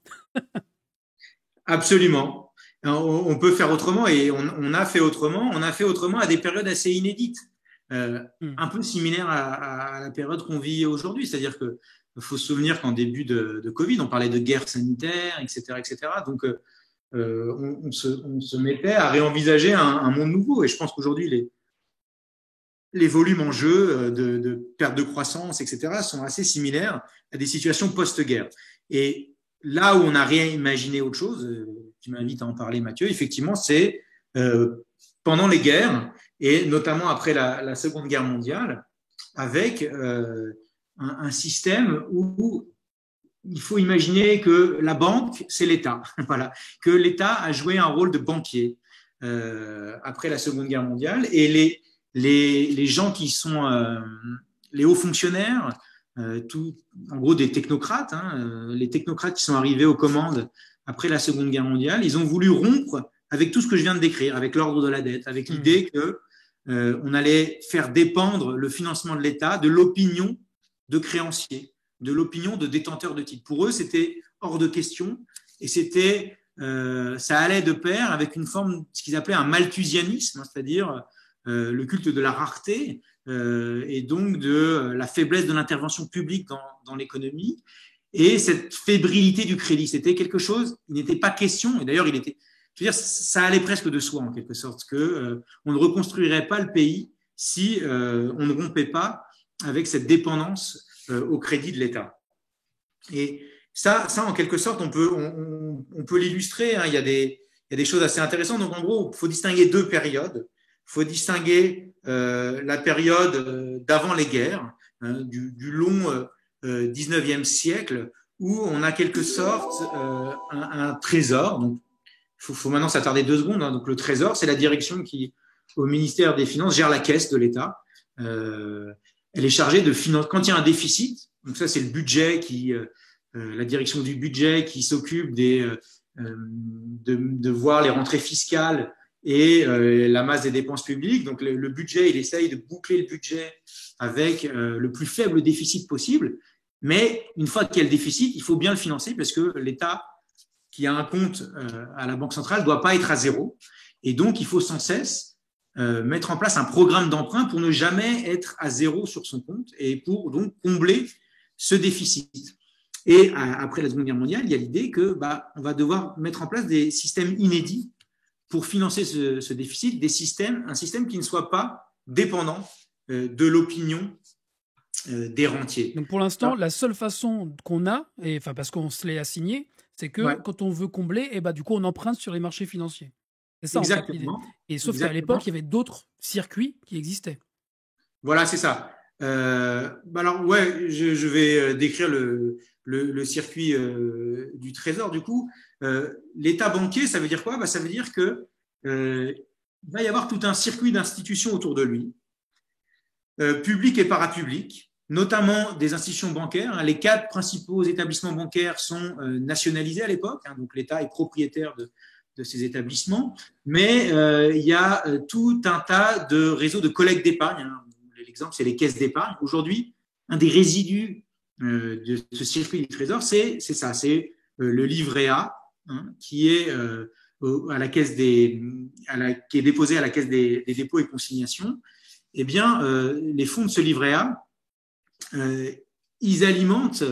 absolument. On peut faire autrement et on a fait autrement. On a fait autrement à des périodes assez inédites, un peu similaires à la période qu'on vit aujourd'hui. C'est-à-dire que faut se souvenir qu'en début de Covid, on parlait de guerre sanitaire, etc., etc. Donc on se mettait à réenvisager un monde nouveau. Et je pense qu'aujourd'hui les volumes en jeu de perte de croissance, etc., sont assez similaires à des situations post-guerre. Et là où on n'a rien imaginé autre chose, tu m'invites à en parler, Mathieu, effectivement, c'est pendant les guerres, et notamment après la Seconde Guerre mondiale, avec un système où il faut imaginer que la banque, c'est l'État. Voilà. Que l'État a joué un rôle de banquier après la Seconde Guerre mondiale. Et les gens qui sont les hauts fonctionnaires, en gros des technocrates, les technocrates qui sont arrivés aux commandes après la Seconde Guerre mondiale, ils ont voulu rompre avec tout ce que je viens de décrire, avec l'ordre de la dette, avec l'idée que on allait faire dépendre le financement de l'État de l'opinion de créanciers, de l'opinion de détenteurs de titres. Pour eux, c'était hors de question et ça allait de pair avec une forme, ce qu'ils appelaient un malthusianisme, c'est-à-dire le culte de la rareté et donc de la faiblesse de l'intervention publique dans l'économie et cette fébrilité du crédit. C'était quelque chose, il n'était pas question, et d'ailleurs, je veux dire, ça allait presque de soi en quelque sorte, que on ne reconstruirait pas le pays si on ne rompait pas avec cette dépendance au crédit de l'État. Et ça, en quelque sorte, on peut l'illustrer. Il y a des choses assez intéressantes. Donc, en gros, il faut distinguer deux périodes. Il faut distinguer la période d'avant les guerres, du long 19e siècle, où on a quelque sorte un trésor. Donc, il faut maintenant s'attarder 2 secondes. Donc, le trésor, c'est la direction qui, au ministère des Finances, gère la caisse de l'État. Elle est chargée de financer. Quand il y a un déficit, donc ça, c'est le budget la direction du budget qui s'occupe de voir les rentrées fiscales et la masse des dépenses publiques. Donc, le budget, il essaye de boucler le budget avec le plus faible déficit possible. Mais une fois qu'il y a le déficit, il faut bien le financer parce que l'État qui a un compte à la Banque centrale ne doit pas être à zéro. Et donc, il faut sans cesse mettre en place un programme d'emprunt pour ne jamais être à zéro sur son compte et pour donc combler ce déficit. Et après la Seconde Guerre mondiale, il y a l'idée que on va devoir mettre en place des systèmes inédits pour financer ce déficit, un système qui ne soit pas dépendant de l'opinion des rentiers. Donc pour l'instant, la seule façon qu'on a, parce qu'on se l'est assigné, c'est que quand on veut combler, du coup, on emprunte sur les marchés financiers. C'est ça, exactement. En fait, l'idée. Et sauf qu'à l'époque, il y avait d'autres circuits qui existaient. Voilà, c'est ça. Alors, ouais, je vais décrire le circuit du Trésor. Du coup, l'État banquier, ça veut dire quoi? Ça veut dire que il va y avoir tout un circuit d'institutions autour de lui, publiques et parapubliques, notamment des institutions bancaires. Les 4 principaux établissements bancaires sont nationalisés à l'époque, donc l'État est propriétaire de ces établissements, mais il y a tout un tas de réseaux de collecte d'épargne. L'exemple, c'est les caisses d'épargne. Aujourd'hui, un des résidus de ce circuit du Trésor, c'est ça, c'est le livret A, qui est qui est déposé à la Caisse des dépôts et consignations. Eh bien, les fonds de ce livret A, ils alimentent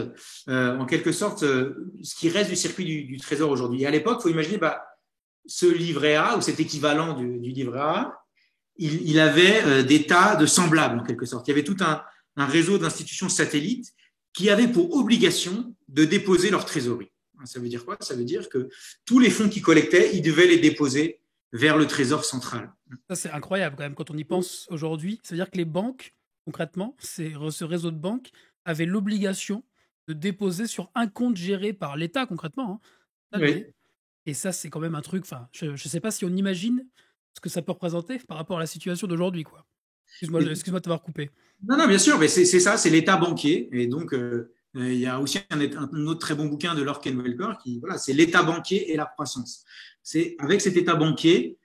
en quelque sorte ce qui reste du circuit du Trésor aujourd'hui. Et à l'époque, il faut imaginer ce livret A, ou cet équivalent du livret A, il avait des tas de semblables en quelque sorte. Il y avait tout un réseau d'institutions satellites qui avaient pour obligation de déposer leur trésorerie. Ça veut dire quoi? Ça veut dire que tous les fonds qu'ils collectaient, ils devaient les déposer vers le trésor central. Ça, c'est incroyable quand même quand on y pense aujourd'hui. Ça veut dire que les banques, concrètement, ce réseau de banques avait l'obligation de déposer sur un compte géré par l'État, concrètement. Oui. Et ça, c'est quand même un truc. Je ne sais pas si on imagine ce que ça peut représenter par rapport à la situation d'aujourd'hui, quoi. Excuse-moi de t'avoir coupé. Non, bien sûr, mais c'est ça, c'est l'État banquier. Et donc, il y a aussi un autre très bon bouquin de Lord Welker qui, voilà, c'est l'État banquier et la croissance. C'est avec cet État banquier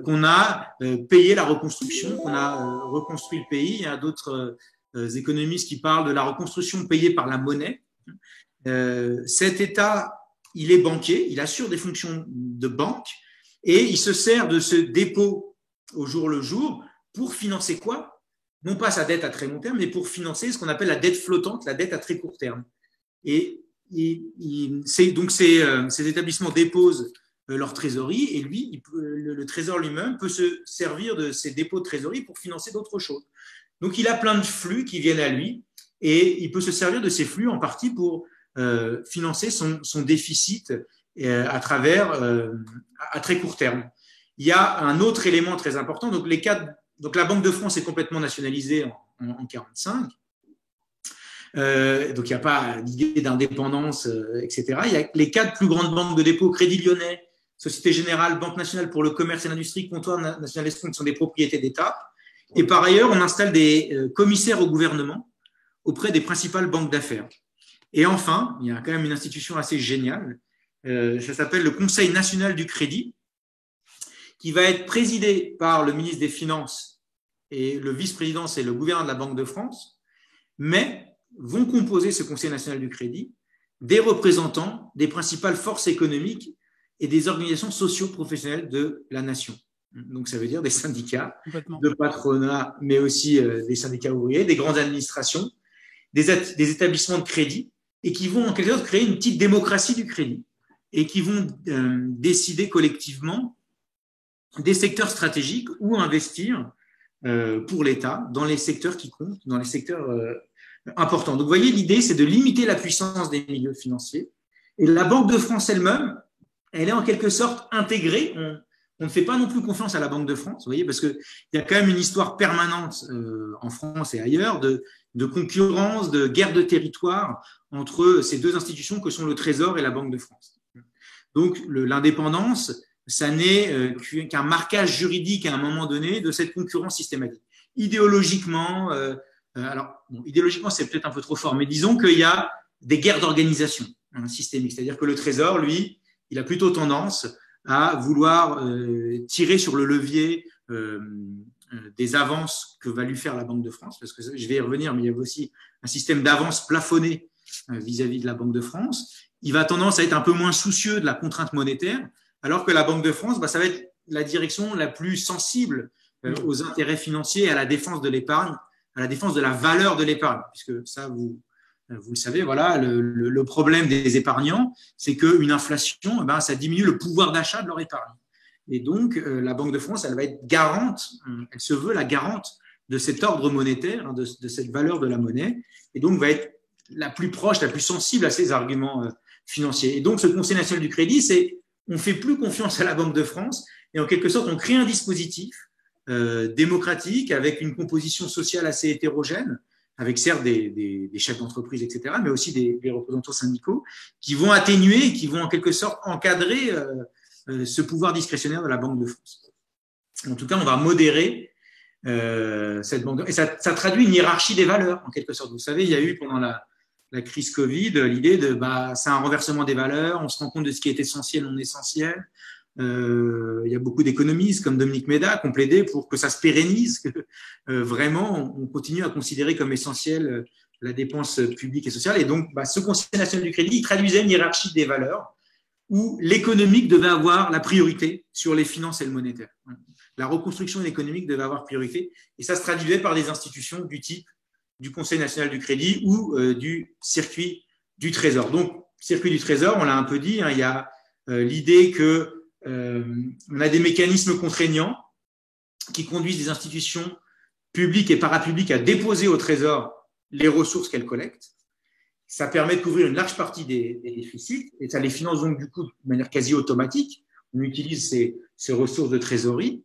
qu'on a payé la reconstruction, qu'on a reconstruit le pays. Il y a d'autres économistes qui parlent de la reconstruction payée par la monnaie. Cet État, il est banquier, il assure des fonctions de banque et il se sert de ce dépôt au jour le jour pour financer quoi? Non pas sa dette à très long terme, mais pour financer ce qu'on appelle la dette flottante, la dette à très court terme. Et donc ces établissements déposent leur trésorerie et lui, le trésor lui-même peut se servir de ces dépôts de trésorerie pour financer d'autres choses. Donc il a plein de flux qui viennent à lui et il peut se servir de ces flux en partie pour financer son déficit à très court terme. Il y a un autre élément très important. Donc la Banque de France est complètement nationalisée en 1945. Donc, il n'y a pas d'idée d'indépendance, etc. Il y a les 4 plus grandes banques de dépôt, Crédit Lyonnais, Société Générale, Banque nationale pour le commerce et l'industrie, Comptoir national d'escompte, qui sont des propriétés d'État. Et par ailleurs, on installe des commissaires au gouvernement auprès des principales banques d'affaires. Et enfin, il y a quand même une institution assez géniale, ça s'appelle le Conseil national du crédit, qui va être présidé par le ministre des Finances et le vice-président, c'est le gouverneur de la Banque de France, mais vont composer ce Conseil national du crédit des représentants des principales forces économiques et des organisations socio-professionnelles de la nation. Donc, ça veut dire des syndicats, de patronat, mais aussi des syndicats ouvriers, des grandes administrations, des établissements de crédit, et qui vont en quelque sorte créer une petite démocratie du crédit, et qui vont décider collectivement des secteurs stratégiques où investir pour l'État dans les secteurs qui comptent, dans les secteurs importants. Donc, vous voyez, l'idée, c'est de limiter la puissance des milieux financiers. Et la Banque de France elle-même, elle est en quelque sorte intégrée. On ne fait pas non plus confiance à la Banque de France, vous voyez, parce qu'il y a quand même une histoire permanente en France et ailleurs de concurrence, de guerre de territoire entre ces deux institutions que sont le Trésor et la Banque de France. Donc, l'indépendance, ça n'est qu'un marquage juridique à un moment donné de cette concurrence systématique. Idéologiquement, idéologiquement, c'est peut-être un peu trop fort, mais disons qu'il y a des guerres d'organisation systémiques. C'est-à-dire que le Trésor, lui, il a plutôt tendance à vouloir tirer sur le levier des avances que va lui faire la Banque de France, parce que je vais y revenir, mais il y a aussi un système d'avance plafonné vis-à-vis de la Banque de France. Il va tendance à être un peu moins soucieux de la contrainte monétaire, alors que la Banque de France, ça va être la direction la plus sensible aux intérêts financiers et à la défense de l'épargne, à la défense de la valeur de l'épargne, puisque ça, vous le savez, voilà, le problème des épargnants, c'est qu'une inflation, ça diminue le pouvoir d'achat de leur épargne. Et donc, la Banque de France, elle va être garante, elle se veut la garante de cet ordre monétaire, de cette valeur de la monnaie, et donc va être la plus proche, la plus sensible à ces arguments financiers. Et donc, ce Conseil national du crédit, c'est on ne fait plus confiance à la Banque de France, et en quelque sorte, on crée un dispositif démocratique avec une composition sociale assez hétérogène, avec certes des chefs d'entreprise, etc., mais aussi des représentants syndicaux qui vont atténuer, qui vont en quelque sorte encadrer ce pouvoir discrétionnaire de la Banque de France. En tout cas, on va modérer cette banque. Et ça traduit une hiérarchie des valeurs, en quelque sorte. Vous savez, il y a eu pendant la crise Covid l'idée de c'est un renversement des valeurs, on se rend compte de ce qui est essentiel, non essentiel. Il y a beaucoup d'économistes comme Dominique Méda qui ont plaidé pour que ça se pérennise, que vraiment on continue à considérer comme essentiel la dépense publique et sociale. Et donc, ce Conseil national du crédit, il traduisait une hiérarchie des valeurs où l'économique devait avoir la priorité sur les finances et le monétaire. La reconstruction économique devait avoir priorité, et ça se traduisait par des institutions du type du Conseil national du crédit ou du circuit du Trésor. Donc, circuit du Trésor, on l'a un peu dit, il y a l'idée que on a des mécanismes contraignants qui conduisent des institutions publiques et parapubliques à déposer au Trésor les ressources qu'elles collectent. Ça permet de couvrir une large partie des déficits et ça les finance donc du coup de manière quasi automatique. On utilise ces ressources de trésorerie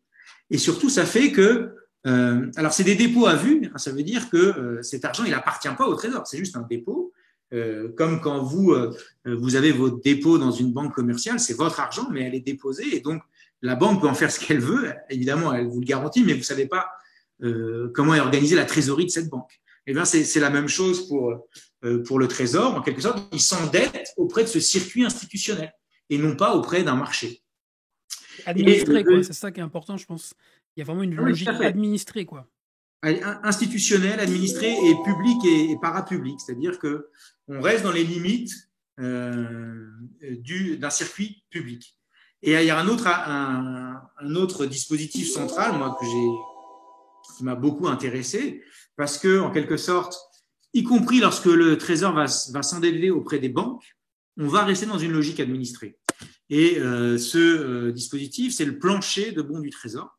et surtout ça fait que alors c'est des dépôts à vue, ça veut dire que cet argent il appartient pas au Trésor, c'est juste un dépôt. Comme quand vous avez votre dépôt dans une banque commerciale, c'est votre argent, mais elle est déposée et donc la banque peut en faire ce qu'elle veut. Évidemment, elle vous le garantit, mais vous ne savez pas comment est organisée la trésorerie de cette banque. Eh bien, c'est la même chose pour le Trésor. En quelque sorte, il s'endette auprès de ce circuit institutionnel et non pas auprès d'un marché. Administré, quoi. C'est ça qui est important, je pense. Il y a vraiment une logique administrée, quoi. Institutionnel, administré et public et parapublic, c'est-à-dire que on reste dans les limites d'un circuit public. Et il y a un autre dispositif central, moi qui m'a beaucoup intéressé, parce que en quelque sorte, y compris lorsque le Trésor va s'endetter auprès des banques, on va rester dans une logique administrée. Et ce dispositif, c'est le plancher de bons du Trésor.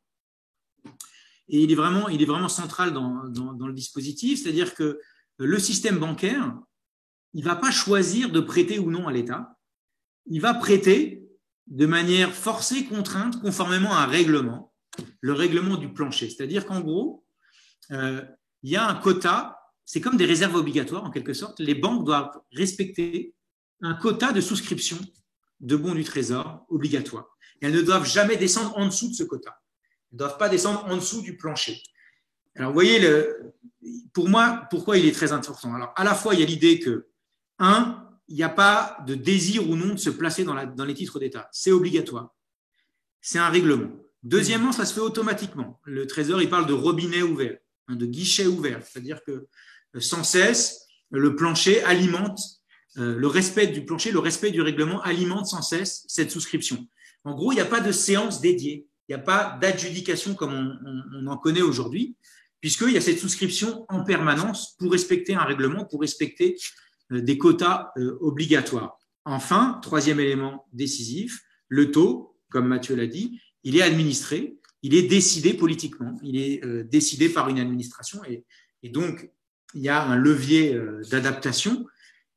Et il est vraiment central dans le dispositif, c'est-à-dire que le système bancaire, il ne va pas choisir de prêter ou non à l'État. il va prêter de manière forcée, contrainte, conformément à un règlement, le règlement du plancher. C'est-à-dire qu'en gros, il y a un quota, c'est comme des réserves obligatoires en quelque sorte. Les banques doivent respecter un quota de souscription de bons du Trésor obligatoire. Et elles ne doivent jamais descendre en dessous de ce quota. Elles ne doivent pas descendre en dessous du plancher. Alors, vous voyez, pour moi, pourquoi il est très important. Alors, à la fois, il y a l'idée que, il n'y a pas de désir ou non de se placer dans les titres d'État. C'est obligatoire. C'est un règlement. Deuxièmement, ça se fait automatiquement. Le Trésor, il parle de robinet ouvert, de guichet ouvert. C'est-à-dire que sans cesse, le plancher alimente, le respect du plancher, le respect du règlement alimente sans cesse cette souscription. En gros, il n'y a pas de séance dédiée. Il n'y a pas d'adjudication comme on en connaît aujourd'hui, puisqu'il y a cette souscription en permanence pour respecter un règlement, pour respecter des quotas obligatoires. Enfin, troisième élément décisif, le taux, comme Mathieu l'a dit, il est administré, il est décidé politiquement, il est décidé par une administration et donc il y a un levier d'adaptation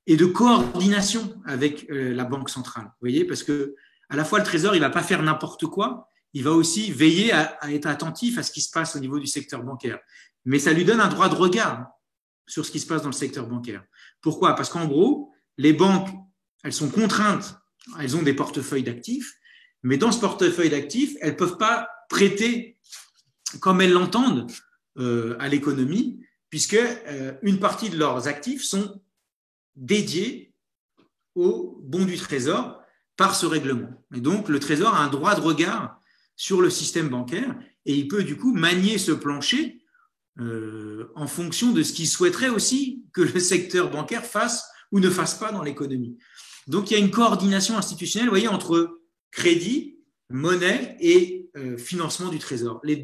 et de coordination avec la Banque centrale. Vous voyez, parce que à la fois le Trésor, il ne va pas faire n'importe quoi, il va aussi veiller à être attentif à ce qui se passe au niveau du secteur bancaire. Mais ça lui donne un droit de regard sur ce qui se passe dans le secteur bancaire. Pourquoi? Parce qu'en gros, les banques, elles sont contraintes, elles ont des portefeuilles d'actifs, mais dans ce portefeuille d'actifs, elles ne peuvent pas prêter comme elles l'entendent à l'économie, puisque une partie de leurs actifs sont dédiés aux bons du Trésor par ce règlement. Et donc, le Trésor a un droit de regard sur le système bancaire et il peut du coup manier ce plancher en fonction de ce qu'il souhaiterait aussi que le secteur bancaire fasse ou ne fasse pas dans l'économie. Donc, il y a une coordination institutionnelle, vous voyez, entre crédit, monnaie et financement du Trésor. Les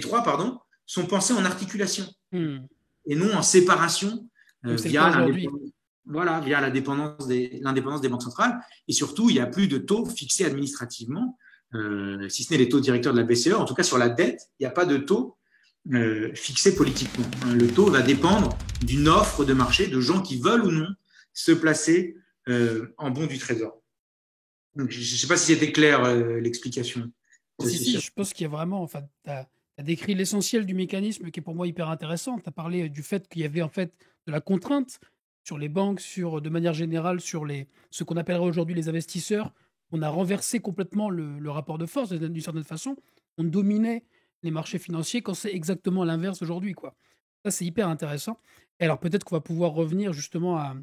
trois, sont pensés en articulation et non en séparation via l'indépendance des banques centrales. Et surtout, il n'y a plus de taux fixés administrativement, si ce n'est les taux directeurs de la BCE. En tout cas, sur la dette, il n'y a pas de taux fixé politiquement. Le taux va dépendre d'une offre de marché de gens qui veulent ou non se placer en bons du Trésor. Donc, je ne sais pas si c'était clair l'explication. Si, je pense qu'il y a vraiment, tu as décrit l'essentiel du mécanisme qui est pour moi hyper intéressant. Tu as parlé du fait qu'il y avait en fait de la contrainte sur les banques, de manière générale sur ce qu'on appellerait aujourd'hui les investisseurs. On a renversé complètement le rapport de force d'une certaine façon. On dominait les marchés financiers quand c'est exactement l'inverse aujourd'hui, quoi. Ça, c'est hyper intéressant. Et alors peut-être qu'on va pouvoir revenir justement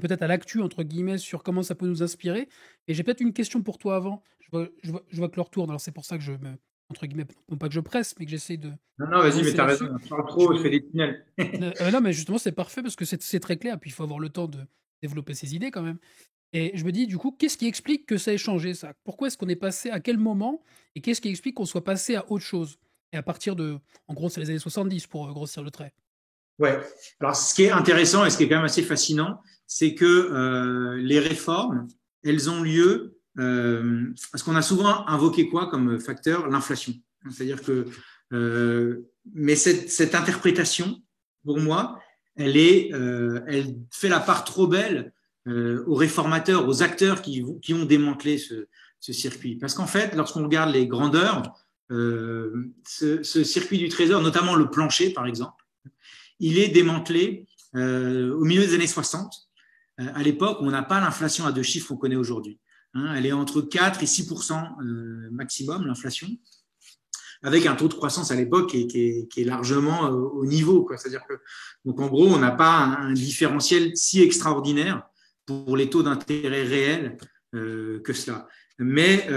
peut-être à l'actu, entre guillemets, sur comment ça peut nous inspirer. Et j'ai peut-être une question pour toi avant. Je vois que l'heure tourne, alors c'est pour ça que entre guillemets, non pas que je presse, mais que j'essaie de... Non, vas-y, mais t'as raison, je parle trop, je fais des tunnels. Non, mais justement, c'est parfait parce que c'est très clair, puis il faut avoir le temps de développer ses idées quand même. Et je me dis, du coup, qu'est-ce qui explique que ça ait changé, ça? Pourquoi est-ce qu'on est passé à quel moment? Et qu'est-ce qui explique qu'on soit passé à autre chose? Et à partir en gros, c'est les années 70 pour grossir le trait. Ouais. Alors, ce qui est intéressant et ce qui est quand même assez fascinant, c'est que les réformes, elles ont lieu parce qu'on a souvent invoqué quoi comme facteur? L'inflation. C'est-à-dire que, mais cette interprétation, pour moi, elle fait la part trop belle aux réformateurs, aux acteurs qui ont démantelé ce circuit. Parce qu'en fait, lorsqu'on regarde les grandeurs, ce circuit du Trésor, notamment le plancher, par exemple, il est démantelé au milieu des années 60, à l'époque où on n'a pas l'inflation à deux chiffres qu'on connaît aujourd'hui. Elle est entre 4 et 6% maximum, l'inflation, avec un taux de croissance à l'époque qui est largement au niveau, quoi. C'est-à-dire que, donc en gros, on n'a pas un différentiel si extraordinaire pour les taux d'intérêt réels que cela. Mais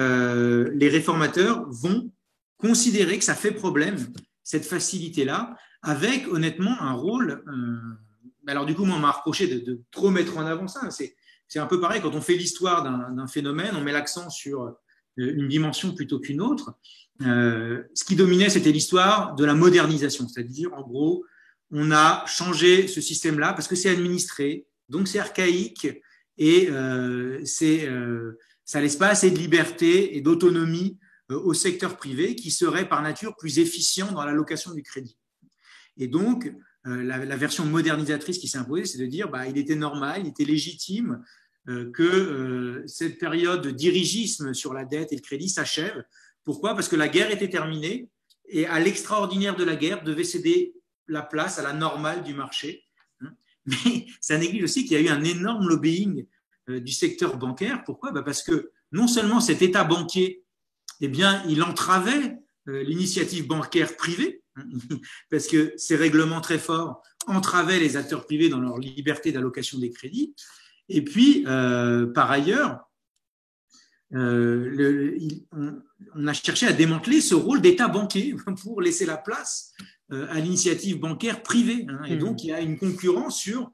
les réformateurs vont considérer que ça fait problème, cette facilité-là, avec honnêtement un rôle. Alors du coup, moi, on m'a reproché de trop mettre en avant ça. C'est un peu pareil, quand on fait l'histoire d'un phénomène, on met l'accent sur une dimension plutôt qu'une autre. Ce qui dominait, c'était l'histoire de la modernisation, c'est-à-dire, en gros, on a changé ce système-là parce que c'est administré, donc c'est archaïque et ça laisse pas assez de liberté et d'autonomie au secteur privé qui serait par nature plus efficient dans l'allocation du crédit. Et donc, la version modernisatrice qui s'est imposée, c'est de dire il était normal, il était légitime que cette période de dirigisme sur la dette et le crédit s'achève. Pourquoi? Parce que la guerre était terminée et à l'extraordinaire de la guerre devait céder la place à la normale du marché. Mais ça néglige aussi qu'il y a eu un énorme lobbying du secteur bancaire. Pourquoi? Parce que non seulement cet État banquier, eh bien, il entravait l'initiative bancaire privée, parce que ces règlements très forts entravaient les acteurs privés dans leur liberté d'allocation des crédits. Et puis, par ailleurs, on a cherché à démanteler ce rôle d'État banquier pour laisser la place à l'initiative bancaire privée. Et donc, il y a une concurrence sur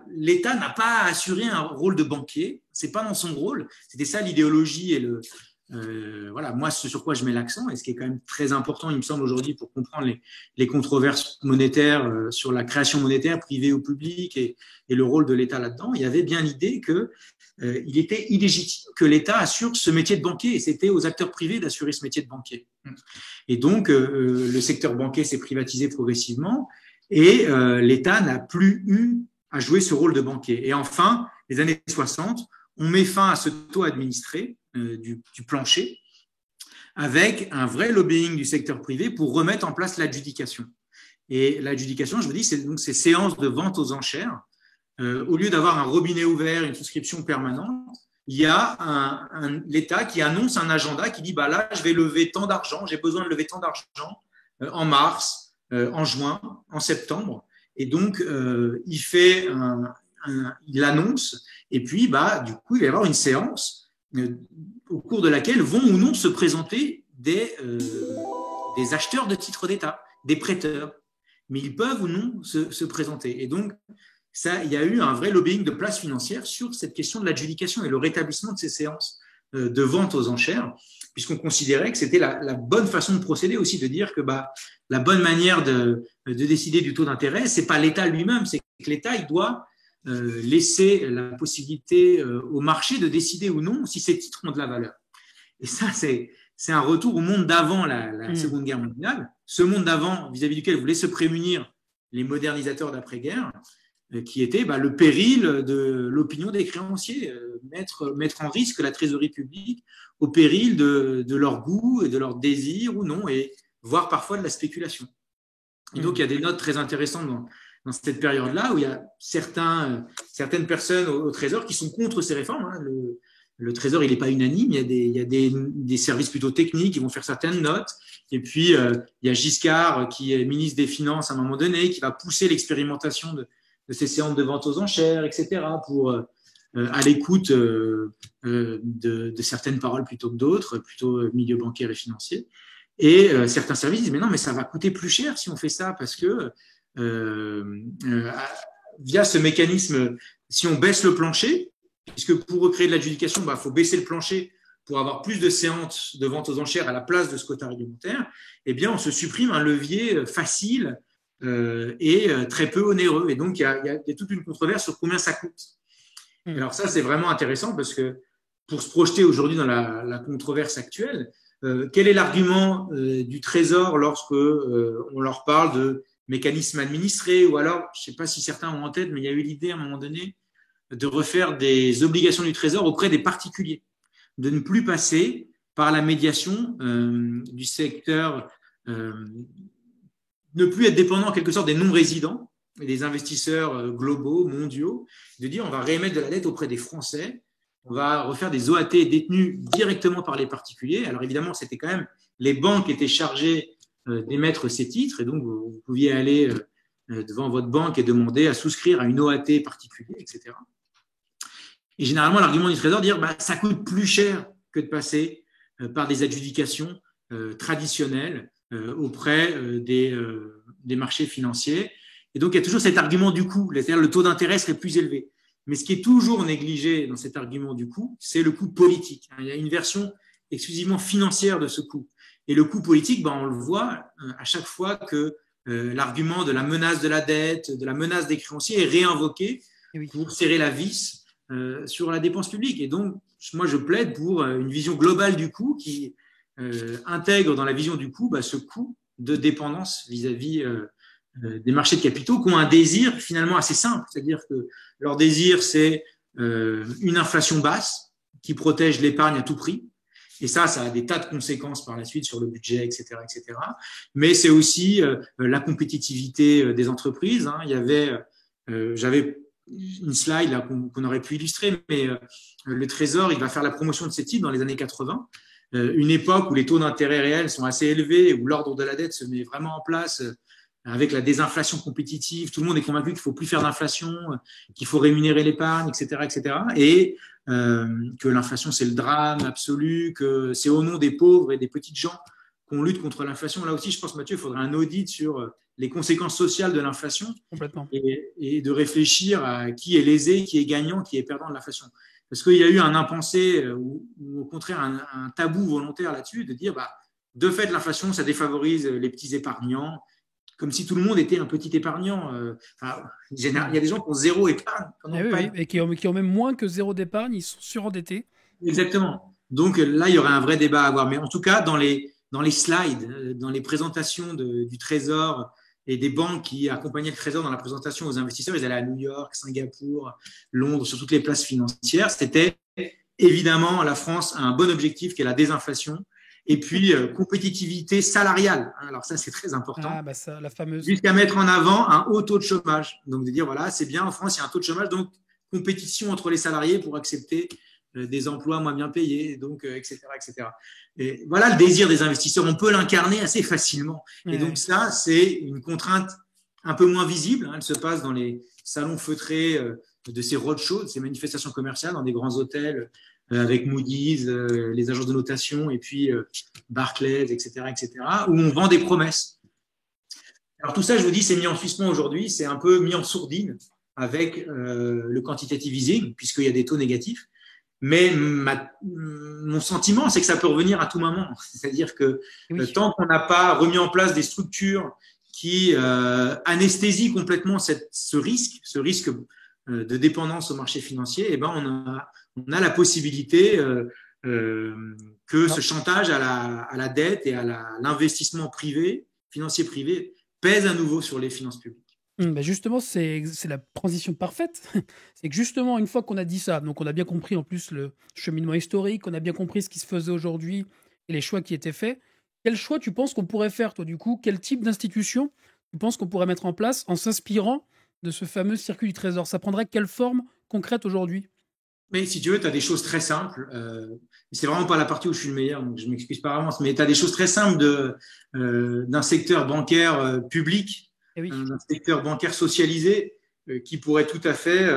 l'État n'a pas assuré un rôle de banquier, c'est pas dans son rôle. C'était ça l'idéologie et voilà, moi, ce sur quoi je mets l'accent, et ce qui est quand même très important, il me semble, aujourd'hui, pour comprendre les controverses monétaires sur la création monétaire privée ou publique et le rôle de l'État là-dedans, il y avait bien l'idée que il était illégitime que l'État assure ce métier de banquier, et c'était aux acteurs privés d'assurer ce métier de banquier. Et donc, le secteur banquier s'est privatisé progressivement, et l'État n'a plus eu à jouer ce rôle de banquier. Et enfin, les années 60, on met fin à ce taux administré du plancher, avec un vrai lobbying du secteur privé pour remettre en place l'adjudication. Et l'adjudication, je vous dis, c'est donc ces séances de vente aux enchères. Au lieu d'avoir un robinet ouvert, une souscription permanente, il y a l'État qui annonce un agenda qui dit là, je vais lever tant d'argent, j'ai besoin de lever tant d'argent en mars, en juin, en septembre. Et donc, il annonce, et puis du coup, il va y avoir une séance au cours de laquelle vont ou non se présenter des acheteurs de titres d'État, des prêteurs. Mais ils peuvent ou non se présenter. Et donc, il y a eu un vrai lobbying de place financière sur cette question de l'adjudication et le rétablissement de ces séances de vente aux enchères, puisqu'on considérait que c'était la bonne façon de procéder aussi, de dire que la bonne manière de décider du taux d'intérêt, c'est pas l'État lui-même, c'est que l'État, il doit laisser la possibilité au marché de décider ou non si ces titres ont de la valeur. Et ça, c'est un retour au monde d'avant la Seconde Guerre mondiale, ce monde d'avant vis-à-vis duquel voulaient se prémunir les modernisateurs d'après-guerre, qui était le péril de l'opinion des créanciers, mettre en risque la trésorerie publique au péril de leur goût et de leur désir ou non, et voire parfois de la spéculation. Et donc, il y a des notes très intéressantes dans cette période-là, où il y a certaines personnes au Trésor qui sont contre ces réformes. Le Trésor, il n'est pas unanime, il y a des services plutôt techniques qui vont faire certaines notes. Et puis, il y a Giscard, qui est ministre des Finances à un moment donné, qui va pousser l'expérimentation de ces séances de vente aux enchères, etc., pour à l'écoute de certaines paroles plutôt que d'autres, plutôt milieu bancaire et financier. Et certains services disent, mais non, mais ça va coûter plus cher si on fait ça, parce que via ce mécanisme, si on baisse le plancher, puisque pour recréer de l'adjudication, faut baisser le plancher pour avoir plus de séances de vente aux enchères à la place de ce quota réglementaire, eh bien, on se supprime un levier facile et très peu onéreux. Et donc, il y a toute une controverse sur combien ça coûte. Alors ça, c'est vraiment intéressant parce que pour se projeter aujourd'hui dans la controverse actuelle, quel est l'argument du Trésor lorsque on leur parle de mécanismes administrés, ou alors, je ne sais pas si certains ont en tête, mais il y a eu l'idée à un moment donné de refaire des obligations du Trésor auprès des particuliers, de ne plus passer par la médiation du secteur, ne plus être dépendant en quelque sorte des non-résidents et des investisseurs globaux, mondiaux, de dire on va réémettre de la dette auprès des Français, on va refaire des OAT détenus directement par les particuliers. Alors évidemment, c'était quand même les banques qui étaient chargées d'émettre ces titres, et donc vous pouviez aller devant votre banque et demander à souscrire à une OAT particulière, etc. Et généralement, l'argument du Trésor, dire ça coûte plus cher que de passer par des adjudications traditionnelles auprès des marchés financiers. Et donc, il y a toujours cet argument du coût, c'est-à-dire le taux d'intérêt serait plus élevé. Mais ce qui est toujours négligé dans cet argument du coût, c'est le coût politique. Il y a une version exclusivement financière de ce coût. Et le coût politique, on le voit à chaque fois que l'argument de la menace de la dette, de la menace des créanciers est réinvoqué pour serrer la vis sur la dépense publique. Et donc, moi, je plaide pour une vision globale du coût qui intègre dans la vision du coût ce coût de dépendance vis-à-vis des marchés de capitaux qui ont un désir finalement assez simple. C'est-à-dire que leur désir, c'est une inflation basse qui protège l'épargne à tout prix. Et ça a des tas de conséquences par la suite sur le budget, etc., etc. Mais c'est aussi la compétitivité des entreprises. Hein. J'avais une slide là, qu'on aurait pu illustrer, mais le Trésor, il va faire la promotion de ces titres dans les années 80. Une époque où les taux d'intérêt réels sont assez élevés, où l'ordre de la dette se met vraiment en place avec la désinflation compétitive. Tout le monde est convaincu qu'il ne faut plus faire d'inflation, qu'il faut rémunérer l'épargne, etc., etc. Et que l'inflation, c'est le drame absolu, que c'est au nom des pauvres et des petites gens qu'on lutte contre l'inflation. Là aussi, je pense, Mathieu, il faudrait un audit sur les conséquences sociales de l'inflation et de réfléchir à qui est lésé, qui est gagnant, qui est perdant de l'inflation. Parce qu'il y a eu un impensé ou au contraire un tabou volontaire là-dessus de dire de fait, l'inflation, ça défavorise les petits épargnants, comme si tout le monde était un petit épargnant. Il y a des gens qui ont zéro épargne. Et qui ont même moins que zéro d'épargne, ils sont surendettés. Exactement. Donc là, il y aurait un vrai débat à avoir. Mais en tout cas, dans les slides, dans les présentations du Trésor et des banques qui accompagnaient le Trésor dans la présentation aux investisseurs, ils allaient à New York, Singapour, Londres, sur toutes les places financières. C'était évidemment, la France a un bon objectif qui est la désinflation. Et puis, compétitivité salariale. Alors ça, c'est très important. Ça, la fameuse. Jusqu'à mettre en avant un haut taux de chômage. Donc, de dire, voilà, c'est bien, en France, il y a un taux de chômage, donc compétition entre les salariés pour accepter des emplois moins bien payés, donc, etc., etc. Et voilà le désir des investisseurs. On peut l'incarner assez facilement. Et donc, ça, c'est une contrainte un peu moins visible. Elle se passe dans les salons feutrés de ces roadshows, de ces manifestations commerciales, dans des grands hôtels, avec Moody's, les agences de notation, et puis Barclays, etc., où on vend des promesses. Alors tout ça, je vous dis, c'est mis en suspens aujourd'hui, c'est un peu mis en sourdine avec le quantitative easing, puisqu'il y a des taux négatifs. Mais mon sentiment, c'est que ça peut revenir à tout moment. C'est-à-dire que tant qu'on n'a pas remis en place des structures qui anesthésient complètement ce risque de dépendance au marché financier, eh ben on a la possibilité que ce chantage à la dette et à l'investissement privé, financier privé, pèse à nouveau sur les finances publiques. Justement, c'est la transition parfaite. C'est que justement, une fois qu'on a dit ça, donc on a bien compris en plus le cheminement historique, on a bien compris ce qui se faisait aujourd'hui et les choix qui étaient faits. Quel choix tu penses qu'on pourrait faire, toi, du coup? Quel type d'institution tu penses qu'on pourrait mettre en place en s'inspirant de ce fameux circuit du Trésor? Ça prendrait quelle forme concrète aujourd'hui? Mais si tu veux, tu as des choses très simples. C'est vraiment pas la partie où je suis le meilleur, donc je m'excuse par avance. Mais tu as des choses très simples d'un secteur bancaire public, d'un secteur bancaire socialisé, qui pourrait tout à fait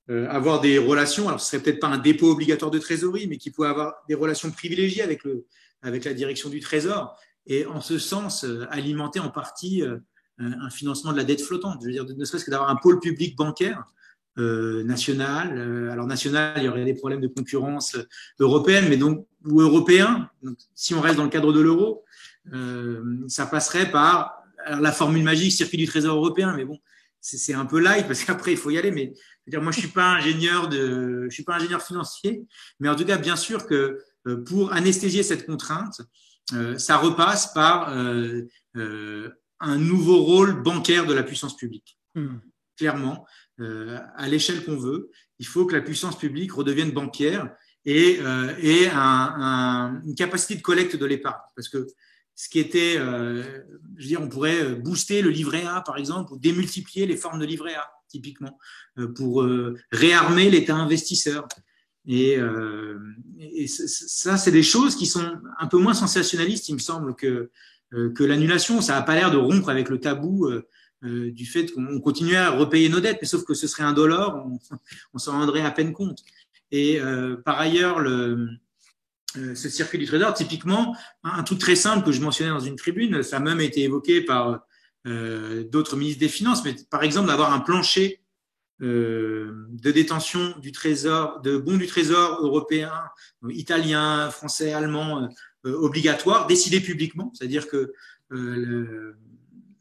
avoir des relations. Alors, ce serait peut-être pas un dépôt obligatoire de trésorerie, mais qui pourrait avoir des relations privilégiées avec la direction du Trésor, et en ce sens alimenter en partie un financement de la dette flottante. Je veux dire, ne serait-ce que d'avoir un pôle public bancaire national. Alors national, il y aurait des problèmes de concurrence européenne, mais donc ou européen. Donc, si on reste dans le cadre de l'euro, ça passerait par la formule magique circuit du Trésor européen. Mais bon, c'est un peu light parce qu'après il faut y aller. Mais c'est-à-dire, moi, je suis pas ingénieur financier, mais en tout cas, bien sûr que pour anesthésier cette contrainte, ça repasse par un nouveau rôle bancaire de la puissance publique. Clairement, à l'échelle qu'on veut, il faut que la puissance publique redevienne bancaire et une capacité de collecte de l'épargne. Parce que ce qui était, je veux dire, on pourrait booster le livret A, par exemple, ou démultiplier les formes de livret A, typiquement, pour réarmer l'État investisseur. Et ça, c'est des choses qui sont un peu moins sensationnalistes, il me semble, que l'annulation. Ça n'a pas l'air de rompre avec le tabou du fait qu'on continuait à repayer nos dettes, mais sauf que ce serait indolore, on s'en rendrait à peine compte. Et par ailleurs, ce circuit du Trésor, typiquement, un truc très simple que je mentionnais dans une tribune, ça a même été évoqué par d'autres ministres des Finances, mais par exemple d'avoir un plancher de détention du Trésor, de bons du Trésor européens, italiens, français, allemands, obligatoires, décidé publiquement, c'est-à-dire que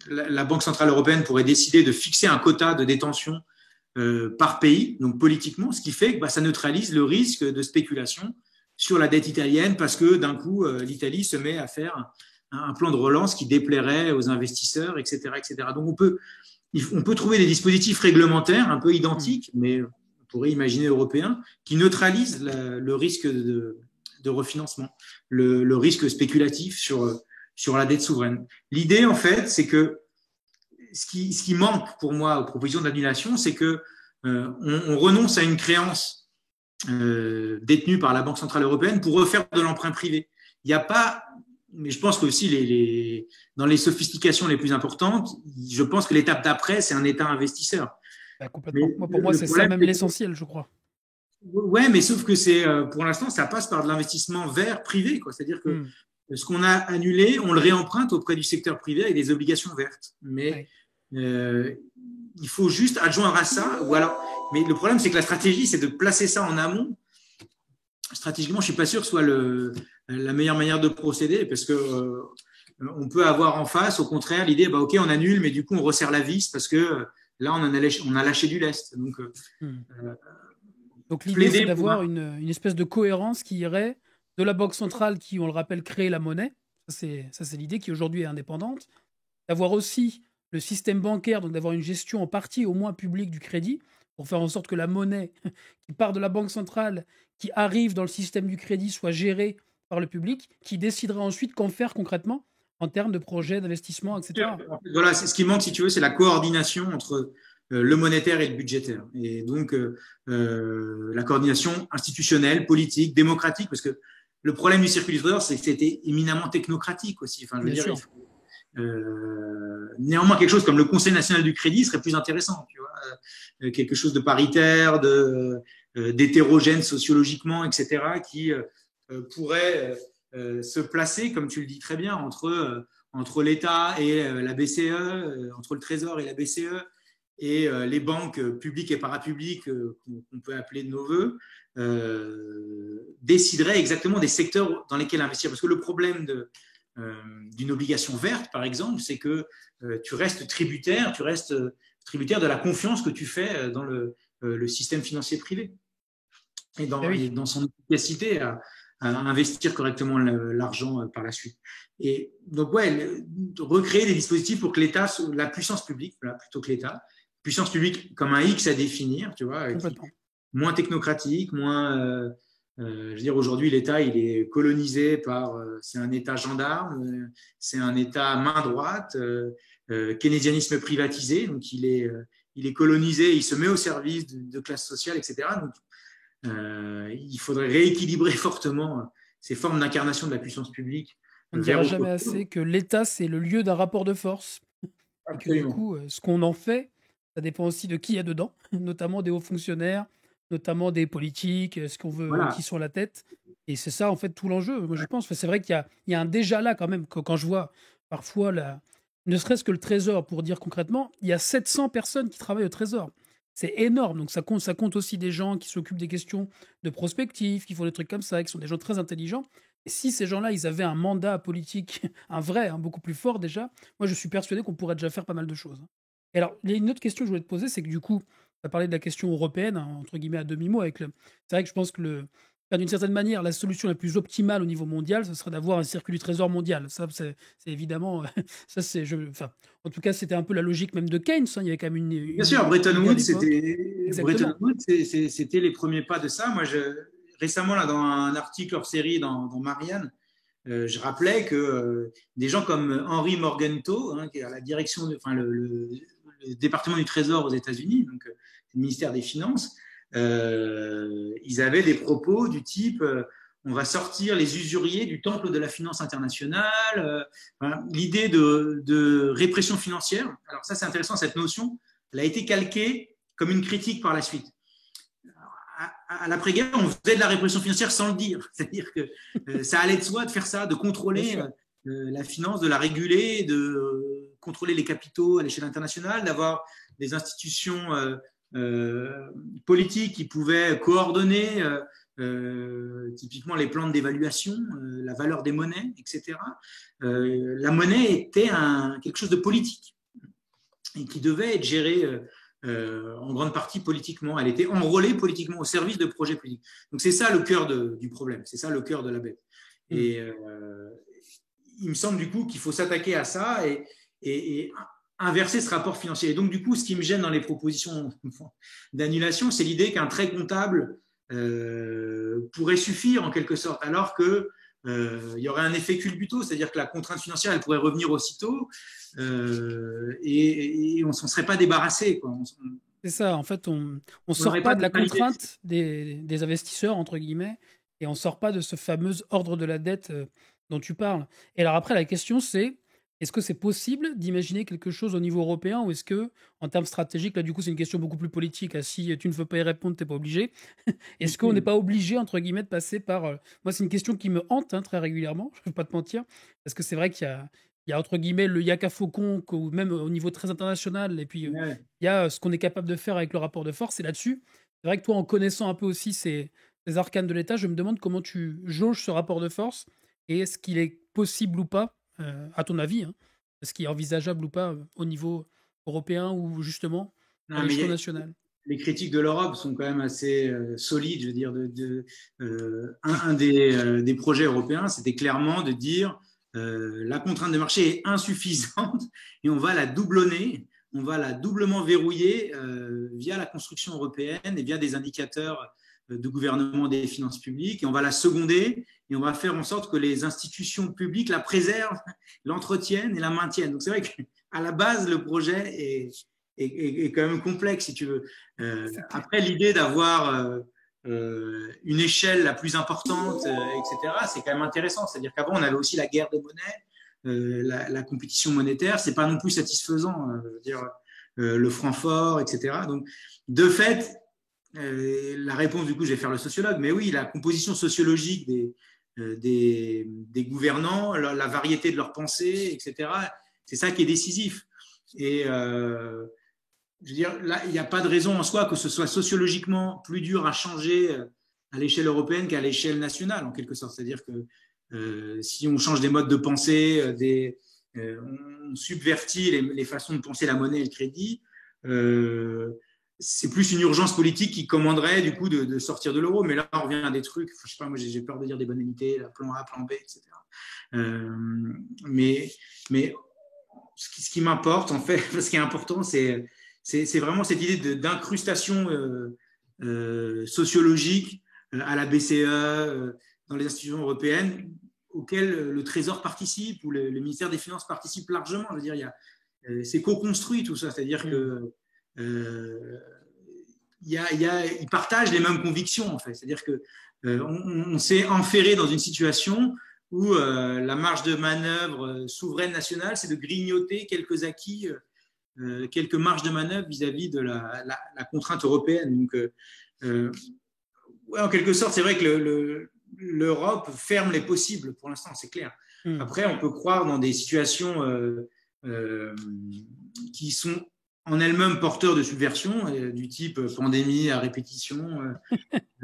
la Banque centrale européenne pourrait décider de fixer un quota de détention par pays, donc politiquement, ce qui fait que ça neutralise le risque de spéculation sur la dette italienne, parce que d'un coup, l'Italie se met à faire un plan de relance qui déplairait aux investisseurs, etc., etc. Donc on peut trouver des dispositifs réglementaires un peu identiques, mais pourrait imaginer européen, qui neutralise le risque de refinancement, le risque spéculatif sur la dette souveraine. L'idée, en fait, c'est que ce qui manque pour moi aux propositions d'annulation, c'est que on renonce à une créance détenue par la Banque centrale européenne pour refaire de l'emprunt privé. Il n'y a pas, mais je pense que aussi dans les sophistications les plus importantes, je pense que l'étape d'après, c'est un État investisseur. Complètement. Pour moi, c'est ça même l'essentiel, je crois. Ouais, mais sauf que c'est pour l'instant, ça passe par de l'investissement vert privé, quoi. C'est-à-dire que ce qu'on a annulé, on le réemprunte auprès du secteur privé avec des obligations vertes. Mais il faut juste adjoindre à ça. Ou alors, mais le problème, c'est que la stratégie, c'est de placer ça en amont. Stratégiquement, je suis pas sûr que ce soit la meilleure manière de procéder, parce que on peut avoir en face, au contraire, l'idée, bah ok, on annule, mais du coup, on resserre la vis parce que là, on a lâché du lest. Donc l'idée, c'est d'avoir une espèce de cohérence qui irait de la Banque centrale qui, on le rappelle, crée la monnaie. Ça, c'est l'idée qui aujourd'hui est indépendante. D'avoir aussi le système bancaire, donc d'avoir une gestion en partie au moins publique du crédit, pour faire en sorte que la monnaie qui part de la Banque centrale, qui arrive dans le système du crédit, soit gérée par le public, qui décidera ensuite qu'en faire concrètement en termes de projets d'investissement, etc. Voilà, c'est ce qui manque, si tu veux, c'est la coordination entre le monétaire et le budgétaire. Et donc, la coordination institutionnelle, politique, démocratique, parce que le problème du circuit du trésor, c'est que c'était éminemment technocratique aussi. Enfin, je veux dire, néanmoins, quelque chose comme le Conseil national du crédit serait plus intéressant, tu vois, quelque chose de paritaire, d'hétérogène sociologiquement, etc., qui pourrait se placer, comme tu le dis très bien, entre l'État et la BCE, entre le Trésor et la BCE, et les banques publiques et parapubliques qu'on peut appeler de nos voeux, décideraient exactement des secteurs dans lesquels investir. Parce que le problème d'une obligation verte, par exemple, c'est que tu restes tributaire de la confiance que tu fais dans le système financier privé et dans son efficacité à investir correctement l'argent par la suite. Et donc, recréer des dispositifs pour que l'État, la puissance publique, plutôt que l'État, puissance publique comme un X à définir, tu vois, moins technocratique, moins. Je veux dire, aujourd'hui, l'État, il est colonisé c'est un État gendarme, c'est un État main droite, keynésianisme privatisé, donc il est colonisé, il se met au service de classes sociales, etc. Donc, il faudrait rééquilibrer fortement ces formes d'incarnation de la puissance publique. On ne dira jamais assez que l'État, c'est le lieu d'un rapport de force. Absolument. Et que du coup, ce qu'on en fait, ça dépend aussi de qui il y a dedans, notamment des hauts fonctionnaires, notamment des politiques, ce qu'on veut, qui sont à la tête. Et c'est ça, en fait, tout l'enjeu, moi, je pense. C'est vrai qu'il y a un déjà là, quand même, quand je vois parfois, ne serait-ce que le Trésor, pour dire concrètement, il y a 700 personnes qui travaillent au Trésor. C'est énorme. Donc, ça compte aussi des gens qui s'occupent des questions de prospective, qui font des trucs comme ça, qui sont des gens très intelligents. Et si ces gens-là, ils avaient un mandat politique, un vrai, beaucoup plus fort déjà, moi, je suis persuadé qu'on pourrait déjà faire pas mal de choses. Et alors, il y a une autre question que je voulais te poser, c'est que du coup, tu as parlé de la question européenne, entre guillemets à demi-mot. C'est vrai que je pense que d'une certaine manière, la solution la plus optimale au niveau mondial, ce serait d'avoir un circuit du trésor mondial. Ça, c'est évidemment. En tout cas, c'était un peu la logique même de Keynes. Il y avait quand même Bien sûr, Bretton Woods, c'était les premiers pas de ça. Moi, récemment, là, dans un article hors série dans Marianne, je rappelais que des gens comme Henry Morgenthau, qui est à la direction, le département du Trésor aux États-Unis, donc le ministère des Finances, ils avaient des propos du type on va sortir les usuriers du temple de la finance internationale, l'idée de répression financière. Alors ça, c'est intéressant, cette notion, elle a été calquée comme une critique par la suite. À l'après-guerre, on faisait de la répression financière sans le dire. C'est-à-dire que ça allait de soi de faire ça, de contrôler la finance, de la réguler, de contrôler les capitaux à l'échelle internationale, d'avoir des institutions politiques qui pouvaient coordonner typiquement les plans d'évaluation, la valeur des monnaies, etc. La monnaie était quelque chose de politique et qui devait être géré en grande partie politiquement. Elle était enrôlée politiquement au service de projets politiques. Donc c'est ça le cœur du problème, c'est ça le cœur de la bête. Et il me semble du coup qu'il faut s'attaquer à ça et inverser ce rapport financier. Et donc, du coup, ce qui me gêne dans les propositions d'annulation, c'est l'idée qu'un trait comptable pourrait suffire en quelque sorte, alors que il y aurait un effet culbuto, c'est-à-dire que la contrainte financière, elle pourrait revenir aussitôt et on ne s'en serait pas débarrassé, quoi. C'est ça, en fait, on ne sort n'aurait pas pas de de la neutralité. contrainte des investisseurs, entre guillemets, et on ne sort pas de ce fameux ordre de la dette dont tu parles. Et alors après, la question, c'est, est-ce que c'est possible d'imaginer quelque chose au niveau européen ou est-ce que, en termes stratégiques, là, du coup, c'est une question beaucoup plus politique. Ah, si tu ne veux pas y répondre, tu n'es pas obligé. Est-ce qu'on n'est pas obligé, entre guillemets, de passer par... Moi, c'est une question qui me hante hein, très régulièrement, je ne vais pas te mentir, parce que c'est vrai qu'il y a, entre guillemets, le yaka faucon, ou même au niveau très international, et puis Ouais. il y a ce qu'on est capable de faire avec le rapport de force. Et là-dessus, c'est vrai que toi, en connaissant un peu aussi ces arcanes de l'État, je me demande comment tu jauges ce rapport de force et est-ce qu'il est possible ou pas, à ton avis, hein, est-ce qu'il est envisageable ou pas au niveau européen ou justement à Non, mais l'échelon national. les critiques de l'Europe sont quand même assez solides. Je veux dire, un des projets européens, c'était clairement de dire la contrainte de marché est insuffisante et on va la doublonner, on va la doublement verrouiller via la construction européenne et via des indicateurs de gouvernement des finances publiques et on va la seconder et on va faire en sorte que les institutions publiques la préservent, l'entretiennent et la maintiennent. Donc c'est vrai qu'à la base, le projet est quand même complexe, si tu veux. C'est clair. Après, l'idée d'avoir une échelle la plus importante, etc., c'est quand même intéressant. C'est-à-dire qu'avant, on avait aussi la guerre des monnaies, la compétition monétaire. C'est pas non plus satisfaisant. Je veux dire, le franc fort, etc. Donc, de fait, la réponse, du coup, je vais faire le sociologue, mais oui, la composition sociologique des gouvernants, la variété de leurs pensées, etc., c'est ça qui est décisif. Et je veux dire, là, il n'y a pas de raison en soi que ce soit sociologiquement plus dur à changer à l'échelle européenne qu'à l'échelle nationale, en quelque sorte. C'est-à-dire que si on change des modes de pensée, on subvertit les façons de penser la monnaie et le crédit, c'est plus une urgence politique qui commanderait du coup de sortir de l'euro. Mais là, on revient à des trucs, je sais pas, moi j'ai peur de dire des banalités, plan A, plan B, etc. Mais ce qui m'importe, en fait, ce qui est important, c'est vraiment cette idée d'incrustation sociologique à la BCE, dans les institutions européennes, auxquelles le Trésor participe ou le ministère des Finances participe largement. Je veux dire, c'est co-construit tout ça, c'est-à-dire que ils partagent les mêmes convictions, en fait. C'est-à-dire que on s'est enferré dans une situation où la marge de manœuvre souveraine nationale, c'est de grignoter quelques acquis, quelques marges de manœuvre vis-à-vis de la contrainte européenne. Donc, ouais, en quelque sorte, c'est vrai que l'Europe ferme les possibles pour l'instant, c'est clair. Après, on peut croire dans des situations qui sont en elles-mêmes porteurs de subversion, du type pandémie à répétition.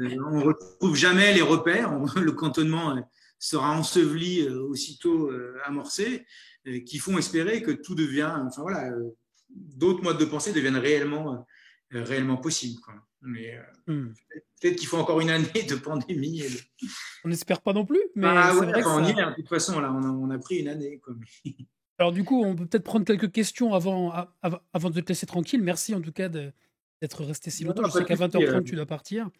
On ne retrouve jamais les repères. Le cantonnement sera enseveli aussitôt amorcé, qui font espérer que tout devient, enfin voilà, d'autres modes de pensée deviennent réellement possibles, quoi. Mais peut-être qu'il faut encore une année de pandémie. On n'espère pas non plus, mais Ah c'est ouais, vrai que enfin, on y est, ça. hein. De toute façon, là, on a pris une année, quoi. Alors du coup, on peut peut-être prendre quelques questions avant de te laisser tranquille. Merci en tout cas d'être resté si Non, longtemps. Je pas sais de qu'à souci, 20h30, tu dois partir.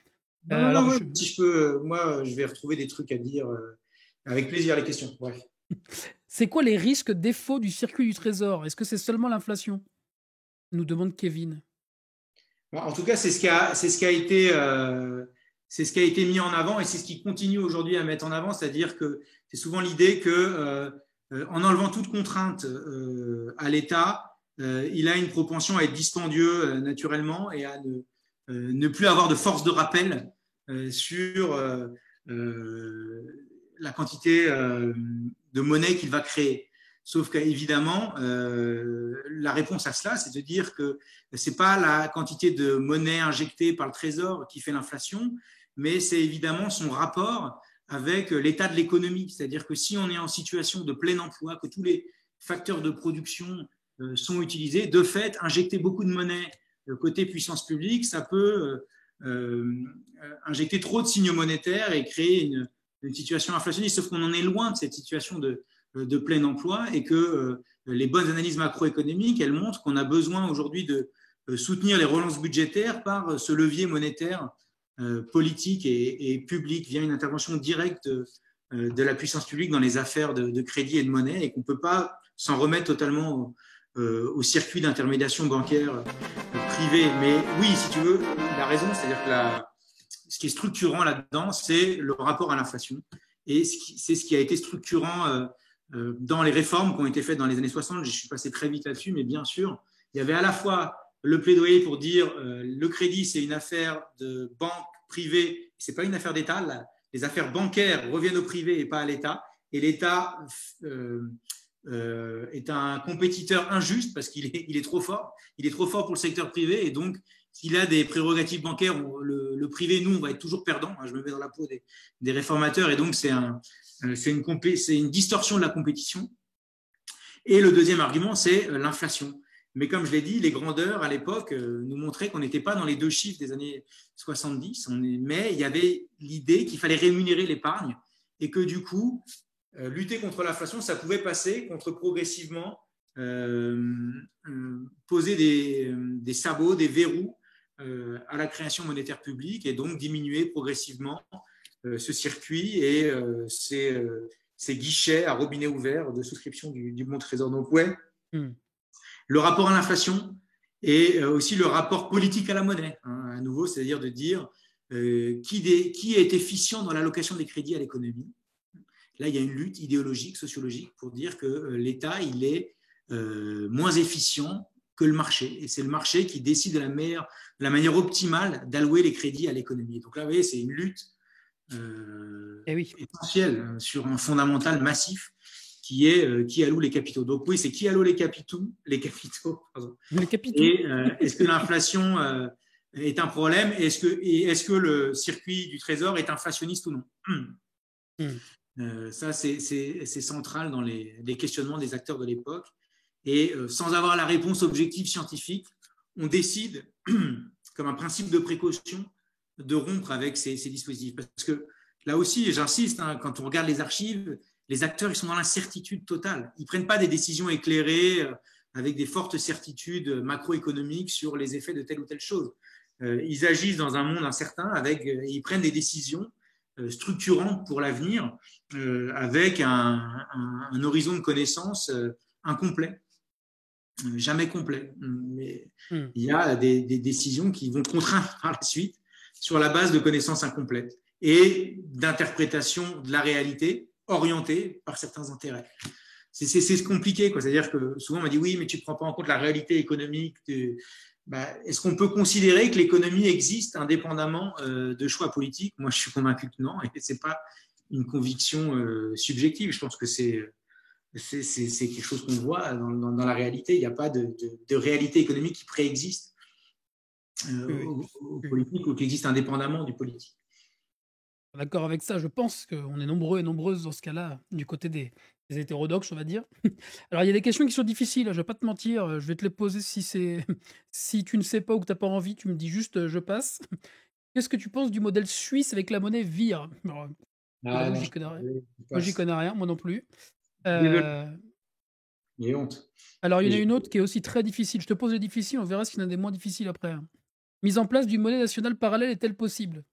non, Alors, ouais, si je peux, moi, je vais retrouver des trucs à dire avec plaisir les questions. Bref. c'est quoi les risques défauts du circuit du trésor? Est-ce que c'est seulement l'inflation? Nous demande Kevin. En tout cas, c'est ce qui a été mis en avant et c'est ce qui continue aujourd'hui à mettre en avant, c'est-à-dire que c'est souvent l'idée que en enlevant toute contrainte à l'État, il a une propension à être dispendieux naturellement et à ne plus avoir de force de rappel sur la quantité de monnaie qu'il va créer. Sauf qu'évidemment, la réponse à cela, c'est de dire que ce n'est pas la quantité de monnaie injectée par le Trésor qui fait l'inflation, mais c'est évidemment son rapport avec l'état de l'économie. C'est-à-dire que si on est en situation de plein emploi, que tous les facteurs de production sont utilisés, de fait, injecter beaucoup de monnaie côté puissance publique, ça peut injecter trop de signaux monétaires et créer une situation inflationniste. Sauf qu'on en est loin de cette situation de plein emploi et que les bonnes analyses macroéconomiques, elles montrent qu'on a besoin aujourd'hui de soutenir les relances budgétaires par ce levier monétaire politique et public via une intervention directe de la puissance publique dans les affaires de crédit et de monnaie, et qu'on ne peut pas s'en remettre totalement au circuit d'intermédiation bancaire privée. Mais oui, si tu veux, la raison, c'est-à-dire que ce qui est structurant là-dedans, c'est le rapport à l'inflation. Et c'est ce qui a été structurant dans les réformes qui ont été faites dans les années 60. Je suis passé très vite là-dessus, mais bien sûr, il y avait à la fois le plaidoyer pour dire le crédit, c'est une affaire de banque privée, c'est pas une affaire d'État. Les affaires bancaires reviennent au privé et pas à l'État. Et l'État est un compétiteur injuste parce qu'il est trop fort. Il est trop fort pour le secteur privé, et donc s'il a des prérogatives bancaires, le privé, nous, on va être toujours perdant. Je me mets dans la peau des réformateurs, et donc c'est une distorsion de la compétition. Et le deuxième argument, c'est l'inflation. Mais comme je l'ai dit, les grandeurs à l'époque nous montraient qu'on n'était pas dans les deux chiffres des années 70, mais il y avait l'idée qu'il fallait rémunérer l'épargne, et que du coup, lutter contre l'inflation, ça pouvait passer contre progressivement poser des sabots, des verrous à la création monétaire publique, et donc diminuer progressivement ce circuit et ces guichets à robinet ouvert de souscription du bon trésor. Donc ouais, le rapport à l'inflation et aussi le rapport politique à la monnaie, à nouveau, c'est-à-dire de dire qui est efficient dans l'allocation des crédits à l'économie. Là, il y a une lutte idéologique, sociologique, pour dire que l'État, il est moins efficient que le marché. Et c'est le marché qui décide de la manière optimale d'allouer les crédits à l'économie. Donc là, vous voyez, c'est une lutte essentielle sur un fondamental massif qui est qui alloue les capitaux. Donc oui, c'est qui alloue les capitaux, pardon. Les capitaux. Et est-ce que l'inflation est un problème, et est-ce que le circuit du trésor est inflationniste ou non? Ça, c'est central dans les questionnements des acteurs de l'époque. Et sans avoir la réponse objective scientifique, on décide, comme un principe de précaution, de rompre avec ces dispositifs. Parce que là aussi, j'insiste, quand on regarde les archives, les acteurs, ils sont dans l'incertitude totale. Ils ne prennent pas des décisions éclairées avec des fortes certitudes macroéconomiques sur les effets de telle ou telle chose. Ils agissent dans un monde incertain et ils prennent des décisions structurantes pour l'avenir avec un horizon de connaissances incomplet. Jamais complet. Mais il y a des décisions qui vont contraindre par la suite sur la base de connaissances incomplètes et d'interprétation de la réalité orientée par certains intérêts. C'est compliqué, quoi. C'est-à-dire que souvent on m'a dit oui, mais tu ne prends pas en compte la réalité économique. Est-ce qu'on peut considérer que l'économie existe indépendamment de choix politiques? Moi, je suis convaincu que non, et ce n'est pas une conviction subjective. Je pense que c'est quelque chose qu'on voit dans la réalité. Il n'y a pas de réalité économique qui préexiste au politique ou qui existe indépendamment du politique. D'accord avec ça, je pense qu'on est nombreux et nombreuses dans ce cas-là, du côté des hétérodoxes, on va dire. Alors, il y a des questions qui sont difficiles, je ne vais pas te mentir, je vais te les poser si tu ne sais pas ou que tu n'as pas envie, tu me dis juste je passe. Qu'est-ce que tu penses du modèle suisse avec la monnaie VIR? Alors, moi, j'y connais rien, moi non plus. J'ai honte. Alors, il y en a une autre qui est aussi très difficile. Je te pose les difficiles, on verra s'il y en a des moins difficiles après. Mise en place d'une monnaie nationale parallèle est-elle possible?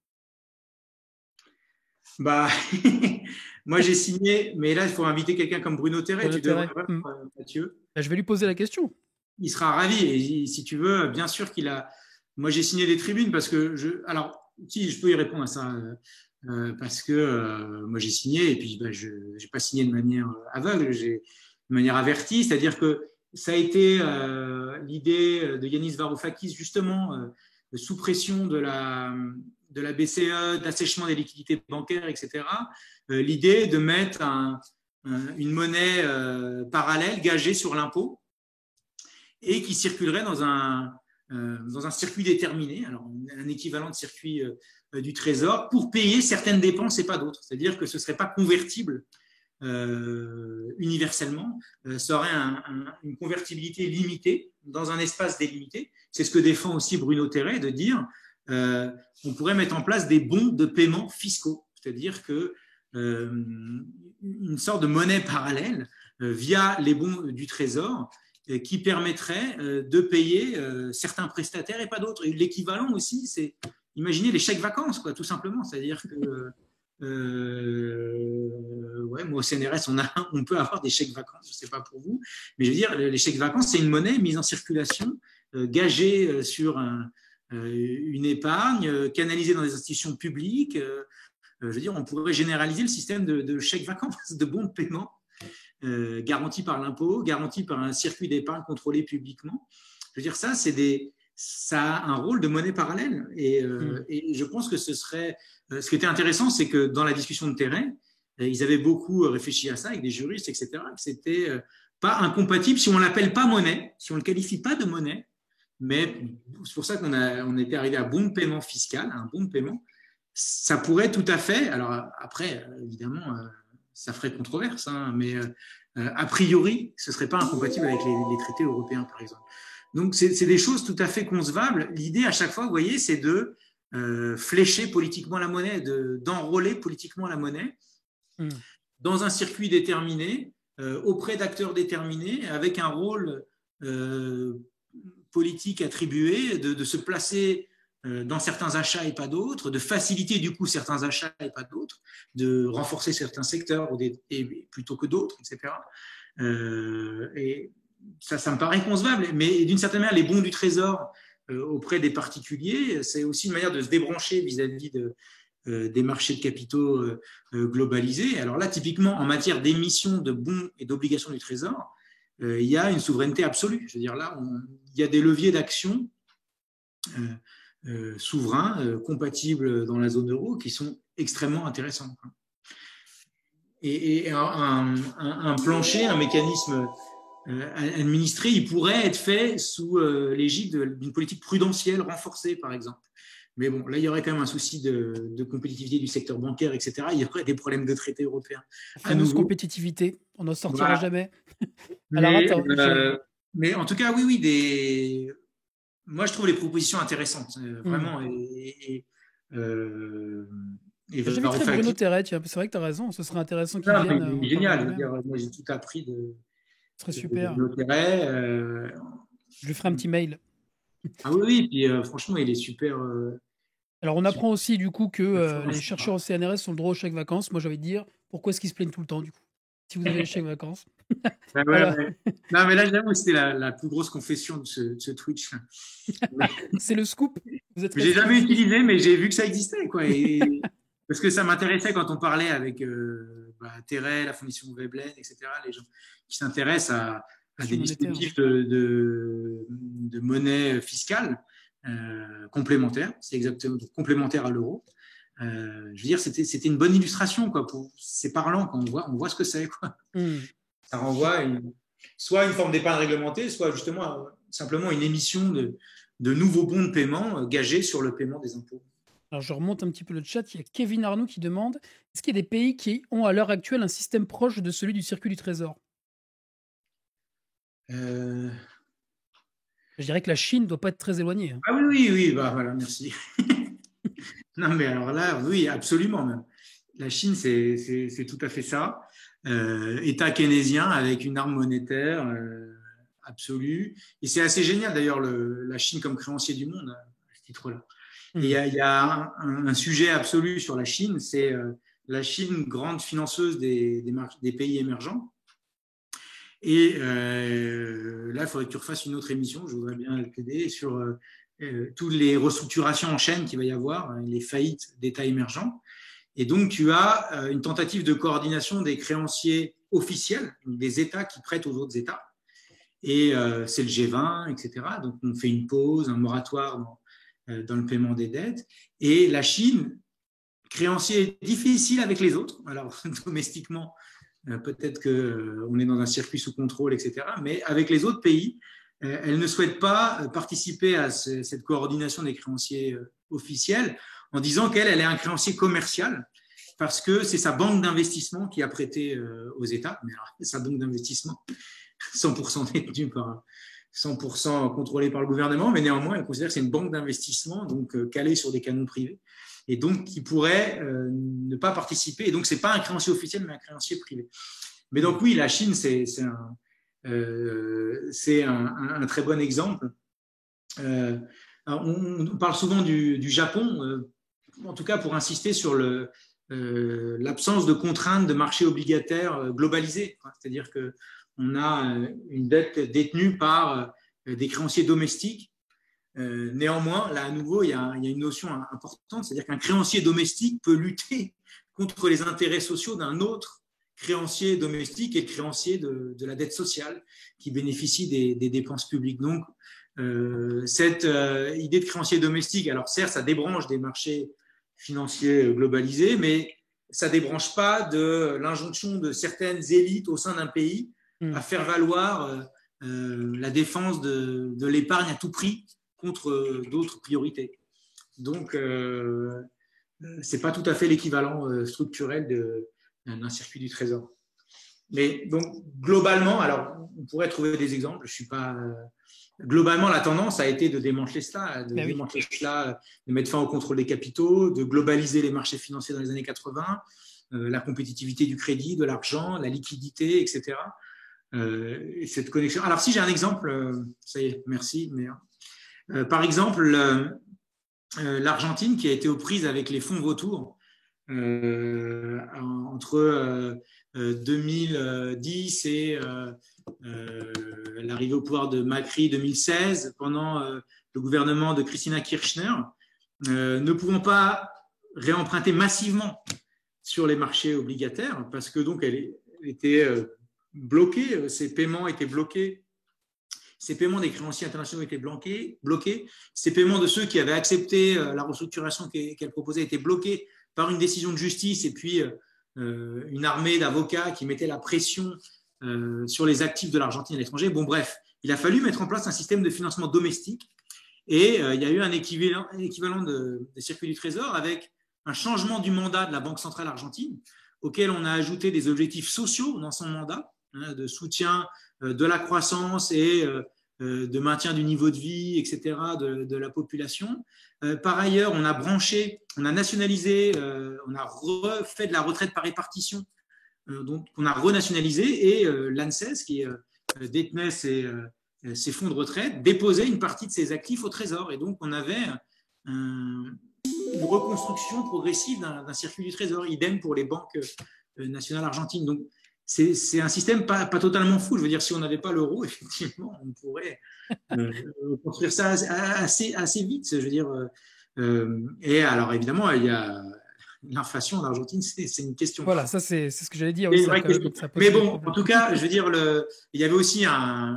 Moi j'ai signé, mais là il faut inviter quelqu'un comme Bruno Terret. Tu devrais, Mathieu. Je vais lui poser la question. Il sera ravi, et si tu veux, bien sûr qu'il a. Moi j'ai signé des tribunes parce que alors si je peux y répondre à ça. Parce que moi j'ai signé, et puis je n'ai pas signé de manière aveugle, de manière avertie, c'est-à-dire que ça a été l'idée de Yanis Varoufakis, justement, sous pression de la BCE, d'assèchement des liquidités bancaires, etc., l'idée de mettre une monnaie parallèle gagée sur l'impôt et qui circulerait dans un circuit déterminé, alors un équivalent de circuit du Trésor, pour payer certaines dépenses et pas d'autres. C'est-à-dire que ce ne serait pas convertible universellement, ça aurait une convertibilité limitée dans un espace délimité. C'est ce que défend aussi Bruno Terret, de dire on pourrait mettre en place des bons de paiement fiscaux, c'est-à-dire que une sorte de monnaie parallèle via les bons du Trésor qui permettraient de payer certains prestataires et pas d'autres. Et l'équivalent aussi, c'est, imaginez les chèques vacances, quoi, tout simplement. C'est-à-dire que ouais, moi au CNRS, on peut avoir des chèques vacances, je ne sais pas pour vous, mais je veux dire, les chèques vacances, c'est une monnaie mise en circulation, gagée sur une épargne, canalisée dans des institutions publiques. Je veux dire, on pourrait généraliser le système de chèques vacances, de bons de paiement, garantis par l'impôt, garantis par un circuit d'épargne contrôlé publiquement. Je veux dire, ça a un rôle de monnaie parallèle. Et je pense que ce serait. Ce qui était intéressant, c'est que dans la discussion de terrain, ils avaient beaucoup réfléchi à ça avec des juristes, etc. Que c'était pas incompatible si on l'appelle pas monnaie, si on le qualifie pas de monnaie. Mais c'est pour ça qu'on était arrivé à bon de paiement fiscal, un bon de paiement. Ça pourrait tout à fait. Alors après, évidemment, ça ferait controverse, hein, mais a priori, ce serait pas incompatible avec les traités européens, par exemple. Donc, c'est des choses tout à fait concevables. L'idée, à chaque fois, vous voyez, c'est de flécher politiquement la monnaie, d'enrôler politiquement la monnaie dans un circuit déterminé, auprès d'acteurs déterminés, avec un rôle politique attribué, de se placer dans certains achats et pas d'autres, de faciliter du coup certains achats et pas d'autres, de renforcer certains secteurs plutôt que d'autres, etc. Et ça me paraît concevable, mais d'une certaine manière, les bons du Trésor auprès des particuliers, c'est aussi une manière de se débrancher vis-à-vis des marchés de capitaux globalisés. Alors là, typiquement, en matière d'émission de bons et d'obligations du Trésor, il y a une souveraineté absolue. Je veux dire, là, il y a des leviers d'action souverains, compatibles dans la zone euro, qui sont extrêmement intéressants. Et un plancher, un mécanisme administré, il pourrait être fait sous l'égide d'une politique prudentielle renforcée, par exemple. Mais bon, là, il y aurait quand même un souci de compétitivité du secteur bancaire, etc. Il y aurait des problèmes de traités européens. Fameuse compétitivité, on n'en sortira jamais. Alors, attends, mais en tout cas, oui, moi, je trouve les propositions intéressantes, vraiment. J'avais très Bruno Terret, c'est vrai que tu as raison, ce serait intéressant qu'il vienne. Génial, moi j'ai tout appris ce serait super. Bruno Terret. Je lui ferai un petit mail. Ah oui, puis franchement, il est super. Alors, on apprend aussi du coup que les chercheurs au CNRS ont le droit aux chèques vacances. Moi, j'ai envie de dire, pourquoi est-ce qu'ils se plaignent tout le temps du coup, si vous avez les chèques vacances? Non, mais là, j'avoue, c'était la plus grosse confession de ce Twitch. C'est le scoop. J'ai jamais utilisé, mais j'ai vu que ça existait, quoi. Parce que ça m'intéressait quand on parlait avec Terret, la Fondation Veblen, etc., les gens qui s'intéressent à des dispositifs de monnaie fiscale complémentaire. C'est exactement complémentaire à l'euro. Je veux dire, c'était une bonne illustration, quoi. C'est parlant quand on voit ce que c'est, quoi. Ça renvoie soit une forme d'épargne réglementée, soit justement simplement une émission de nouveaux bons de paiement gagés sur le paiement des impôts. Alors, je remonte un petit peu le chat. Il y a Kevin Arnoux qui demande est-ce qu'il y a des pays qui ont à l'heure actuelle un système proche de celui du circuit du Trésor? Je dirais que la Chine ne doit pas être très éloignée. Ah oui, voilà, merci. Non, mais alors là, oui, absolument même. La Chine, c'est tout à fait ça. État keynésien avec une arme monétaire absolue. Et c'est assez génial d'ailleurs, la Chine comme créancier du monde, à ce titre-là. Et il y a un sujet absolu sur la Chine, c'est la Chine, grande financeuse des pays émergents. Et là, il faudrait que tu refasses une autre émission, je voudrais bien t'aider, sur toutes les restructurations en chaîne qu'il va y avoir, les faillites d'États émergents. Et donc, tu as une tentative de coordination des créanciers officiels, des États qui prêtent aux autres États. Et c'est le G20, etc. Donc, on fait une pause, un moratoire dans le paiement des dettes. Et la Chine, créancier difficile avec les autres. Alors, domestiquement, peut-être qu'on est dans un circuit sous contrôle, etc. Mais avec les autres pays, elle ne souhaite pas participer à cette coordination des créanciers officiels en disant qu'elle est un créancier commercial parce que c'est sa banque d'investissement qui a prêté aux États. Mais alors, sa banque d'investissement, 100% détenue par 100% contrôlée par le gouvernement, mais néanmoins, elle considère que c'est une banque d'investissement, donc calée sur des canons privés, et donc qui pourrait ne pas participer. Et donc, ce n'est pas un créancier officiel, mais un créancier privé. Mais Mm. donc oui, la Chine, c'est un très bon exemple. On parle souvent du Japon, en tout cas pour insister sur l'absence de contraintes de marché obligataire globalisé. C'est-à-dire qu'on a une dette détenue par des créanciers domestiques. Néanmoins, là à nouveau, il y a une notion importante, c'est-à-dire qu'un créancier domestique peut lutter contre les intérêts sociaux d'un autre créancier domestique et le créancier de la dette sociale qui bénéficie des dépenses publiques. Donc, cette idée de créancier domestique, alors certes, ça débranche des marchés financiers globalisés, mais ça ne débranche pas de l'injonction de certaines élites au sein d'un pays Mm. à faire valoir la défense de l'épargne à tout prix contre d'autres priorités. Donc, c'est pas tout à fait l'équivalent structurel d'un circuit du trésor. Mais donc, globalement, alors, on pourrait trouver des exemples. Je suis pas. Globalement, la tendance a été de démanteler cela, Ben oui. de mettre fin au contrôle des capitaux, de globaliser les marchés financiers dans les années 80, la compétitivité du crédit, de l'argent, la liquidité, etc. Et cette connexion. Alors, si j'ai un exemple, ça y est, merci. Mais, par exemple, l'Argentine qui a été aux prises avec les fonds vautours entre 2010 et l'arrivée au pouvoir de Macri 2016, pendant le gouvernement de Cristina Kirchner, ne pouvant pas réemprunter massivement sur les marchés obligataires parce que donc elle était bloquée, ses paiements étaient bloqués. Ces paiements des créanciers internationaux étaient bloqués. Ces paiements de ceux qui avaient accepté la restructuration qu'elle proposait étaient bloqués par une décision de justice et puis une armée d'avocats qui mettait la pression sur les actifs de l'Argentine à l'étranger. Bon, bref, il a fallu mettre en place un système de financement domestique et il y a eu un équivalent des circuits du Trésor avec un changement du mandat de la Banque centrale argentine auquel on a ajouté des objectifs sociaux dans son mandat, de soutien de la croissance et de maintien du niveau de vie, etc., de la population. Par ailleurs, on a nationalisé, on a refait de la retraite par répartition, donc on a renationalisé, et l'ANSES, qui détenait ces fonds de retraite, déposait une partie de ses actifs au Trésor. Et donc, on avait une reconstruction progressive d'un circuit du Trésor, idem pour les banques nationales argentines. Donc, c'est un système pas totalement fou. Je veux dire, si on n'avait pas l'euro, effectivement, on pourrait construire ça assez vite. Je veux dire, et alors, évidemment, il y a l'inflation en Argentine, c'est une question. Voilà, ça c'est ce que j'allais dire. C'est Oui, une vraie question. ça pose Mais des bon, en problèmes. tout cas, je veux dire, il y avait aussi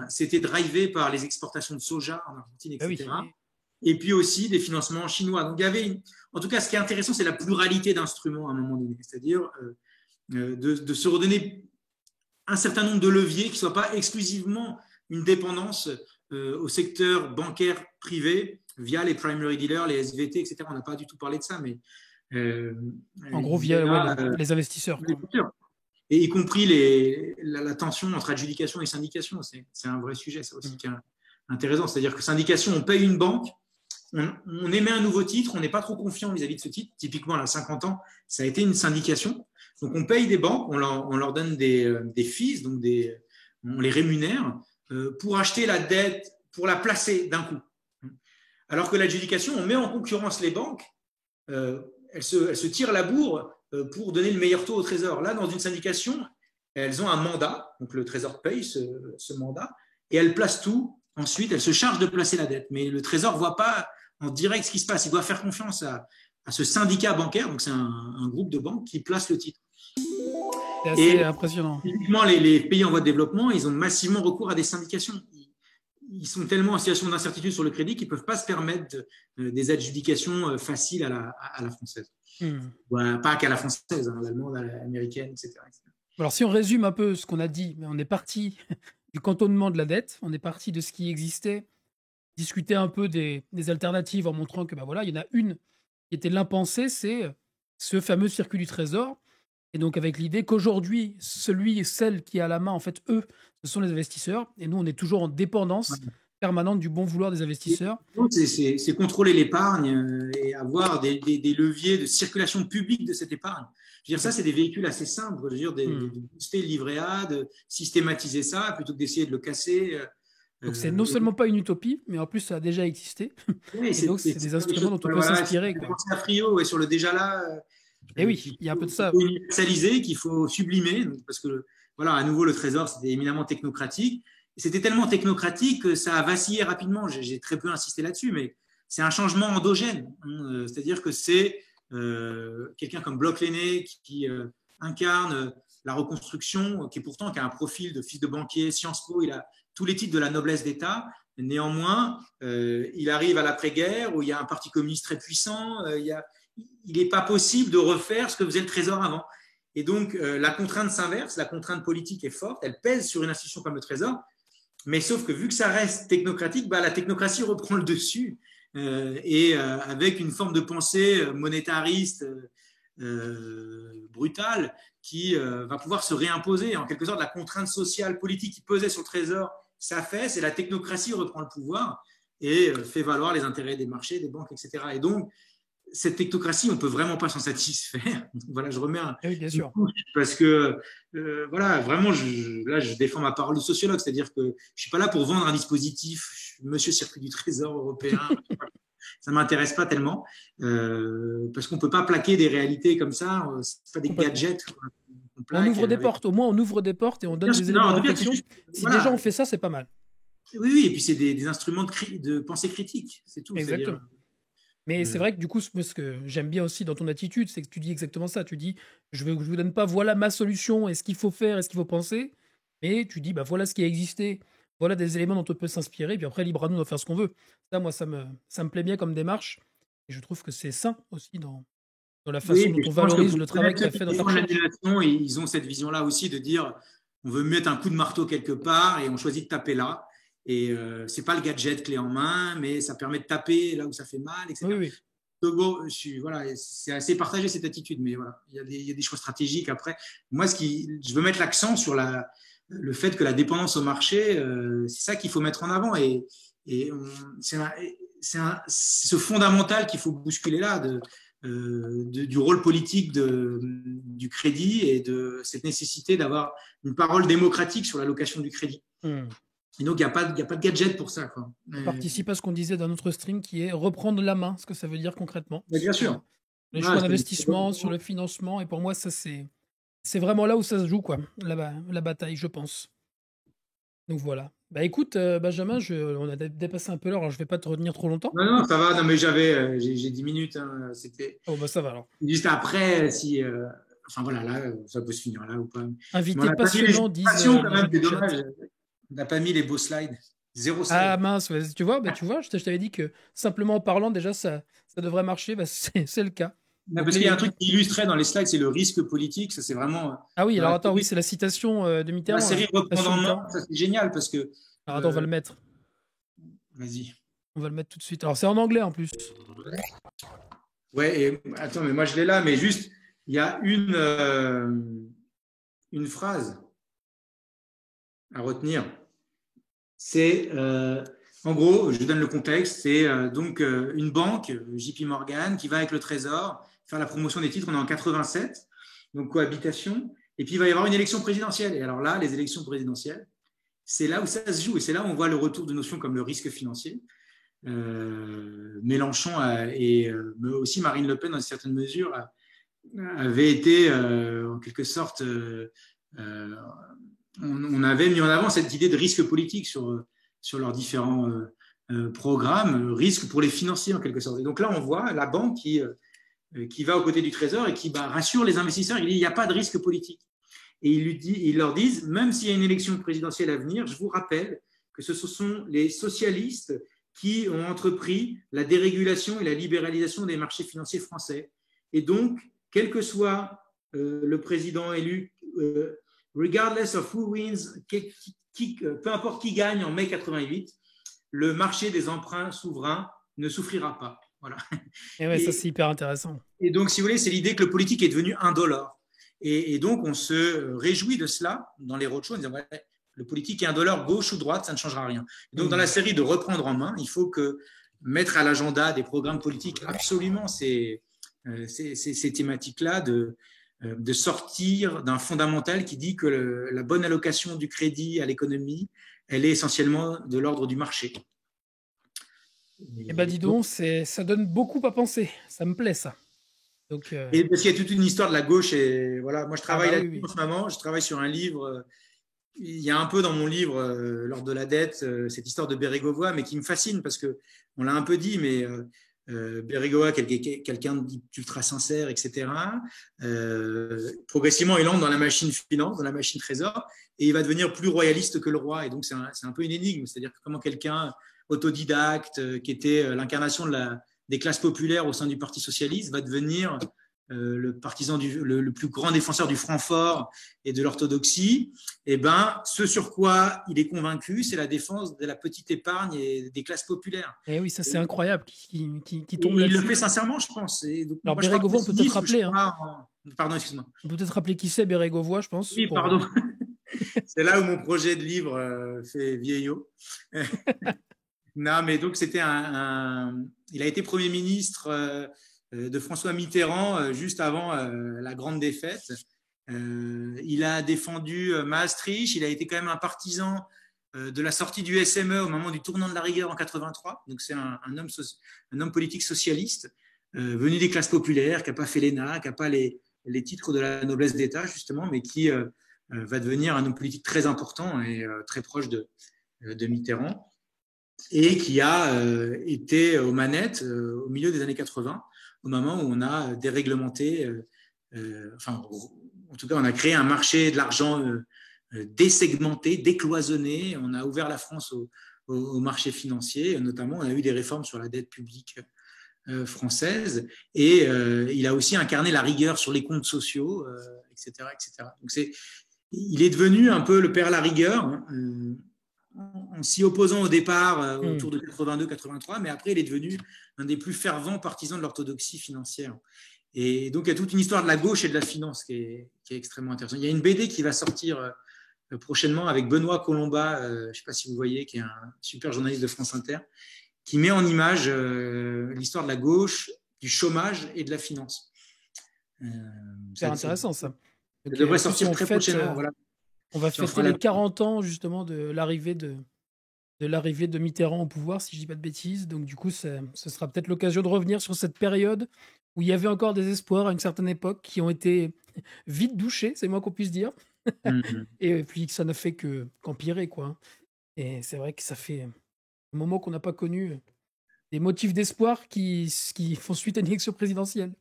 c'était drivé par les exportations de soja en Argentine, Ben oui. etc. Et puis aussi des financements chinois. Donc, il y avait en tout cas, ce qui est intéressant, c'est la pluralité d'instruments à un moment donné. C'est-à-dire de se redonner un certain nombre de leviers qui ne soient pas exclusivement une dépendance au secteur bancaire privé via les primary dealers, les SVT, etc. On n'a pas du tout parlé de ça, mais En gros, via les investisseurs, quoi. et y compris la tension entre adjudication et syndication. C'est un vrai sujet, ça aussi, qui est intéressant. C'est-à-dire que syndication, on paye une banque, on émet un nouveau titre, on n'est pas trop confiant vis-à-vis de ce titre. Typiquement, à 50 ans, ça a été une syndication. Donc, on paye des banques, on leur donne des fees, donc on les rémunère pour acheter la dette, pour la placer d'un coup. Alors que l'adjudication, on met en concurrence les banques, elles se tirent la bourre pour donner le meilleur taux au Trésor. Là, dans une syndication, elles ont un mandat, donc le Trésor paye ce mandat, et elles placent tout. Ensuite, elles se chargent de placer la dette. Mais le Trésor ne voit pas en direct ce qui se passe. Il doit faire confiance à ce syndicat bancaire, donc c'est un groupe de banques qui place le titre. C'est assez impressionnant. Typiquement, les pays en voie de développement, ils ont massivement recours à des syndications. Ils sont tellement en situation d'incertitude sur le crédit qu'ils ne peuvent pas se permettre des adjudications faciles à la française. Ouais, pas qu'à la française, à l'allemande, à l'américaine, etc. Alors, si on résume un peu ce qu'on a dit, on est parti du cantonnement de la dette, on est parti de ce qui existait, discuter un peu des alternatives en montrant que voilà, il y en a une qui était l'impensé, c'est ce fameux circuit du trésor. Et donc avec l'idée qu'aujourd'hui, celui et celle qui a la main, en fait, eux, ce sont les investisseurs. Et nous, on est toujours en dépendance permanente du bon vouloir des investisseurs. C'est contrôler l'épargne et avoir des leviers de circulation publique de cette épargne. Je veux dire, ça, c'est des véhicules assez simples. Je veux dire, de booster le livret A, de systématiser ça, plutôt que d'essayer de le casser. Donc, c'est non seulement pas une utopie, mais en plus, ça a déjà existé. Oui, Et donc, c'est des instruments dont on peut voilà, s'inspirer. J'ai pensé à Frio sur le déjà là. Et oui, il y a un peu de ça. Qu'il faut universaliser, qu'il faut sublimer, donc, parce que voilà, à nouveau, le Trésor, c'était éminemment technocratique. C'était tellement technocratique que ça a vacillé rapidement. J'ai très peu insisté là-dessus, mais c'est un changement endogène. C'est-à-dire que c'est quelqu'un comme Bloch Lenné qui incarne la reconstruction, qui a un profil de fils de banquier, Sciences Po, il a tous les titres de la noblesse d'État. Néanmoins, il arrive à l'après-guerre où il y a un parti communiste très puissant. Il n'est pas possible de refaire ce que faisait le Trésor avant. Et donc, la contrainte s'inverse, la contrainte politique est forte, elle pèse sur une institution comme le Trésor, mais sauf que vu que ça reste technocratique, la technocratie reprend le dessus, avec une forme de pensée monétariste brutale qui va pouvoir se réimposer. En quelque sorte, la contrainte sociale, politique qui pesait sur le Trésor s'affaisse et la technocratie reprend le pouvoir et fait valoir les intérêts des marchés, des banques, etc. Et donc, cette technocratie, on ne peut vraiment pas s'en satisfaire. Voilà, je remets un oui, bien sûr. parce que voilà, vraiment, là, je défends ma parole de sociologue, c'est-à-dire que je ne suis pas là pour vendre un dispositif, monsieur circuit du Trésor européen. Ça ne m'intéresse pas tellement parce qu'on ne peut pas plaquer des réalités comme ça. Ce pas des gadgets. On ouvre des portes, au moins on ouvre des portes et on donne des éléments de réflexion. Si déjà on fait ça, c'est pas mal. Oui, et puis c'est des instruments de pensée critique, c'est tout. Exactement. Mais c'est vrai que du coup, ce que j'aime bien aussi dans ton attitude, c'est que tu dis exactement ça. Tu dis, je ne vous donne pas voilà ma solution et ce qu'il faut faire et ce qu'il faut penser, mais tu dis, voilà ce qui a existé, voilà des éléments dont on peut s'inspirer, puis après, libre à nous d'en faire ce qu'on veut. Ça, moi, ça me plaît bien comme démarche, et je trouve que c'est sain aussi dans la façon dont on valorise le travail que tu as fait dans ta recherche. Ils ont cette vision-là aussi de dire, on veut mettre un coup de marteau quelque part et on choisit de taper là. Et c'est pas le gadget clé en main, mais ça permet de taper là où ça fait mal, etc. Oui. Donc bon, voilà, c'est assez partagé cette attitude, mais voilà, il y a des choix stratégiques après. Moi, je veux mettre l'accent sur le fait que la dépendance au marché, c'est ça qu'il faut mettre en avant, et c'est ce fondamental qu'il faut bousculer là du rôle politique du crédit et de cette nécessité d'avoir une parole démocratique sur l'allocation du crédit. Et donc, il n'y a pas de gadget pour ça. On participe à ce qu'on disait dans notre stream qui est reprendre la main, ce que ça veut dire concrètement. Mais bien sûr. Les choix d'investissement, sur le financement. Et pour moi, ça, c'est vraiment là où ça se joue, la bataille, je pense. Donc voilà. Écoute, Benjamin, on a dépassé un peu l'heure, alors je ne vais pas te retenir trop longtemps. Non, ça va. Non, mais j'ai 10 minutes. C'était. Oh, ça va alors. Juste après, si. Enfin voilà, là, ça peut se finir là ou pas. Invité passionnant, disent. Quand même, c'est dommage. On n'a pas mis les beaux slides. 0 slide. Ah mince, tu vois, je t'avais dit que simplement en parlant, déjà, ça devrait marcher. C'est le cas. Parce qu'il y a un truc qui illustrait dans les slides, c'est le risque politique. Ça, c'est vraiment. Ah oui, alors attends, oui, c'est la citation de Mitterrand. La série Reprendre en main, ça c'est génial parce que. Alors attends, on va le mettre. Vas-y. On va le mettre tout de suite. Alors c'est en anglais en plus. Ouais, et attends, mais moi je l'ai là, mais juste, il y a une phrase à retenir. C'est, en gros, je vous donne le contexte, c'est donc une banque, JP Morgan, qui va avec le Trésor faire la promotion des titres. On est en 87, donc cohabitation. Et puis il va y avoir une élection présidentielle. Et alors là, les élections présidentielles, c'est là où ça se joue. Et c'est là où on voit le retour de notions comme le risque financier. Mélenchon mais aussi Marine Le Pen, dans une certaine mesure, avait été en quelque sorte. On avait mis en avant cette idée de risque politique sur leurs différents programmes, risque pour les financiers en quelque sorte. Et donc là, on voit la banque qui va aux côtés du Trésor et qui rassure les investisseurs. Il dit il n'y a pas de risque politique. Et ils leur disent, même s'il y a une élection présidentielle à venir, je vous rappelle que ce sont les socialistes qui ont entrepris la dérégulation et la libéralisation des marchés financiers français. Et donc, quel que soit le président élu, regardless of who wins, peu importe qui gagne en mai 88, le marché des emprunts souverains ne souffrira pas. Voilà. Et ça, c'est hyper intéressant. Et donc, si vous voulez, c'est l'idée que le politique est devenu indolore. Et donc, on se réjouit de cela dans les roadshows en disant, ouais, Le politique est indolore, gauche ou droite, ça ne changera rien. Et donc, dans la Mmh. série de Reprendre en main, il faut que mettre à l'agenda des programmes politiques absolument ces thématiques-là, de sortir d'un fondamental qui dit que la bonne allocation du crédit à l'économie, elle est essentiellement de l'ordre du marché. Eh ben, dis Donc, donc, ça donne beaucoup à penser. Ça me plaît, ça. Donc, et parce qu'il y a toute une histoire de la gauche et voilà, moi je ah travaille bah oui, là-dessus oui. en ce moment, je travaille sur un livre, il y a un peu dans mon livre, lors de la dette, cette histoire de Bérégovoy, mais qui me fascine parce que on l'a un peu dit, mais Bérégovoy, quelqu'un d'ultra sincère, etc. Progressivement, il entre dans la machine finance, dans la machine trésor, et il va devenir plus royaliste que le roi. Et donc, c'est un peu une énigme, c'est-à-dire que comment quelqu'un autodidacte, qui était l'incarnation des classes populaires au sein du Parti socialiste, va devenir le partisan le plus grand défenseur du franc fort et de l'orthodoxie. Et ben, ce sur quoi il est convaincu, c'est la défense de la petite épargne et des classes populaires. Eh oui, ça, c'est incroyable qui tombe Et il le là-dessus. fait sincèrement, je pense. Et donc, Alors, moi, je pars Bérégovoy, on peut peut-être pessimiste, je rappeler, hein. pars Pardon, excuse-moi. On peut peut-être rappeler qui c'est Bérégovoy, je pense, Oui, pour, pardon. C'est là où mon projet de livre fait vieillot. Non, mais donc c'était il a été Premier ministre de François Mitterrand juste avant la grande défaite. Il a défendu Maastricht, il a été quand même un partisan de la sortie du SME au moment du tournant de la rigueur en 83. Donc c'est un homme politique socialiste, venu des classes populaires, qui n'a pas fait l'ENA, qui n'a pas les titres de la noblesse d'État justement, mais qui va devenir un homme politique très important et très proche de Mitterrand, et qui a été aux manettes au milieu des années 80, au moment où on a déréglementé, enfin, en tout cas, on a créé un marché de l'argent désegmenté, décloisonné. On a ouvert la France au marché financier, notamment, on a eu des réformes sur la dette publique française, et il a aussi incarné la rigueur sur les comptes sociaux, etc., etc. Donc il est devenu un peu le père la rigueur, hein, en s'y opposant au départ autour de 82-83, mais après il est devenu un des plus fervents partisans de l'orthodoxie financière. Et donc il y a toute une histoire de la gauche et de la finance qui est extrêmement intéressante. Il y a une BD qui va sortir prochainement avec Benoît Colomba, je ne sais pas si vous voyez, qui est un super journaliste de France Inter, qui met en image l'histoire de la gauche, du chômage et de la finance. c'est intéressant, ça. Ça Donc, devrait en plus, sortir très prochainement. Voilà. on va Tu en fêter feras la... les 40 ans, justement, de l'arrivée de Mitterrand au pouvoir, si je dis pas de bêtises. Donc, du coup, ce sera peut-être l'occasion de revenir sur cette période où il y avait encore des espoirs à une certaine époque qui ont été vite douchés, c'est le moins qu'on puisse dire. Et puis, ça n'a fait qu'empirer, quoi. Et c'est vrai que ça fait un moment qu'on n'a pas connu des motifs d'espoir qui font suite à une élection présidentielle,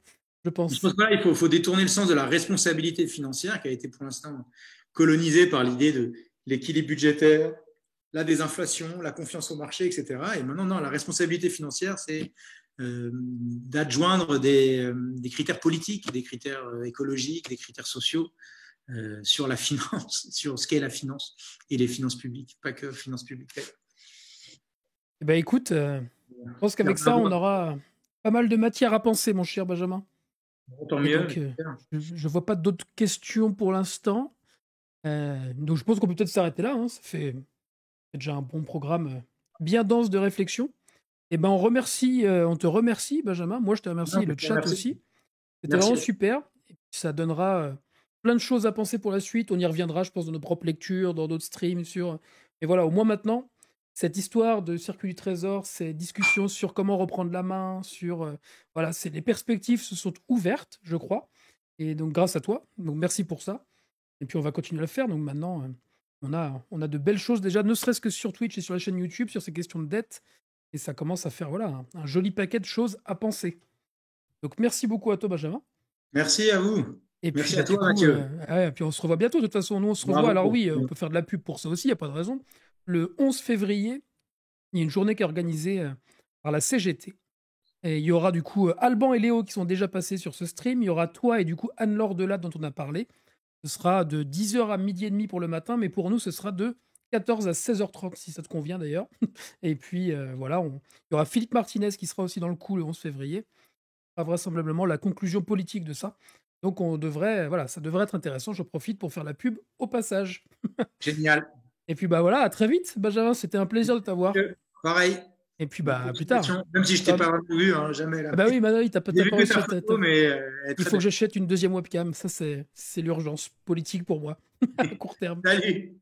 je Je pense. pense que là, il faut détourner le sens de la responsabilité financière qui a été pour l'instant colonisée par l'idée de l'équilibre budgétaire, la désinflation, la confiance au marché, etc. Et maintenant, non, la responsabilité financière, c'est d'adjoindre des critères politiques, des critères écologiques, des critères sociaux sur la finance, sur ce qu'est la finance et les finances publiques, pas que finances publiques. Eh ben, écoute, je pense qu'avec ça, on aura pas mal de matière à penser, mon cher Benjamin. Tant Et mieux. donc, je vois pas d'autres questions pour l'instant. Donc, je pense qu'on peut peut-être s'arrêter là, hein. Ça fait déjà un bon programme bien dense de réflexion. Et ben, on te remercie, Benjamin. Moi, je te remercie, et le chat Merci. aussi. C'était Merci. vraiment super. Et puis, ça donnera plein de choses à penser pour la suite. On y reviendra, je pense, dans nos propres lectures, dans d'autres streams. Et voilà, au moins maintenant, cette histoire de Circuit du Trésor, ces discussions sur comment reprendre la main, voilà, les perspectives se sont ouvertes, je crois. Et donc, grâce à toi. Donc, merci pour ça. Et puis, on va continuer à le faire. Donc, maintenant, on a de belles choses déjà, ne serait-ce que sur Twitch et sur la chaîne YouTube, sur ces questions de dette. Et ça commence à faire voilà, un joli paquet de choses à penser. Donc, merci beaucoup à toi, Benjamin. Merci à vous. Et puis, Merci à du toi, coup, Mathieu. puis on se revoit bientôt. De toute façon, nous, on se revoit. Bravo. Alors oui, on peut faire de la pub pour ça aussi, il n'y a pas de raison. Le 11 février, il y a une journée qui est organisée par la CGT. Et il y aura du coup Alban et Léo qui sont déjà passés sur ce stream. Il y aura toi et du coup Anne-Laure Delade dont on a parlé. Ce sera de 10h à 12h30 pour le matin, mais pour nous, ce sera de 14 à 16h30, si ça te convient d'ailleurs. Et puis voilà, il y aura Philippe Martinez qui sera aussi dans le coup le 11 février. Pas vraisemblablement la conclusion politique de ça. Donc ça devrait être intéressant. Je profite pour faire la pub au passage. Génial. Et puis bah voilà, à très vite, Benjamin, c'était un plaisir de t'avoir. Pareil. Et puis Bonne bah à plus tard. continuation. Même si je t'ai Ciao. pas vraiment vu, hein, jamais là. Ah bah oui, bah oui, t'as J'ai vu pas que réussi ta à photo, mais elle est Il très faut que belle. j'achète une deuxième webcam. Ça, c'est l'urgence politique pour moi, à court terme. Salut.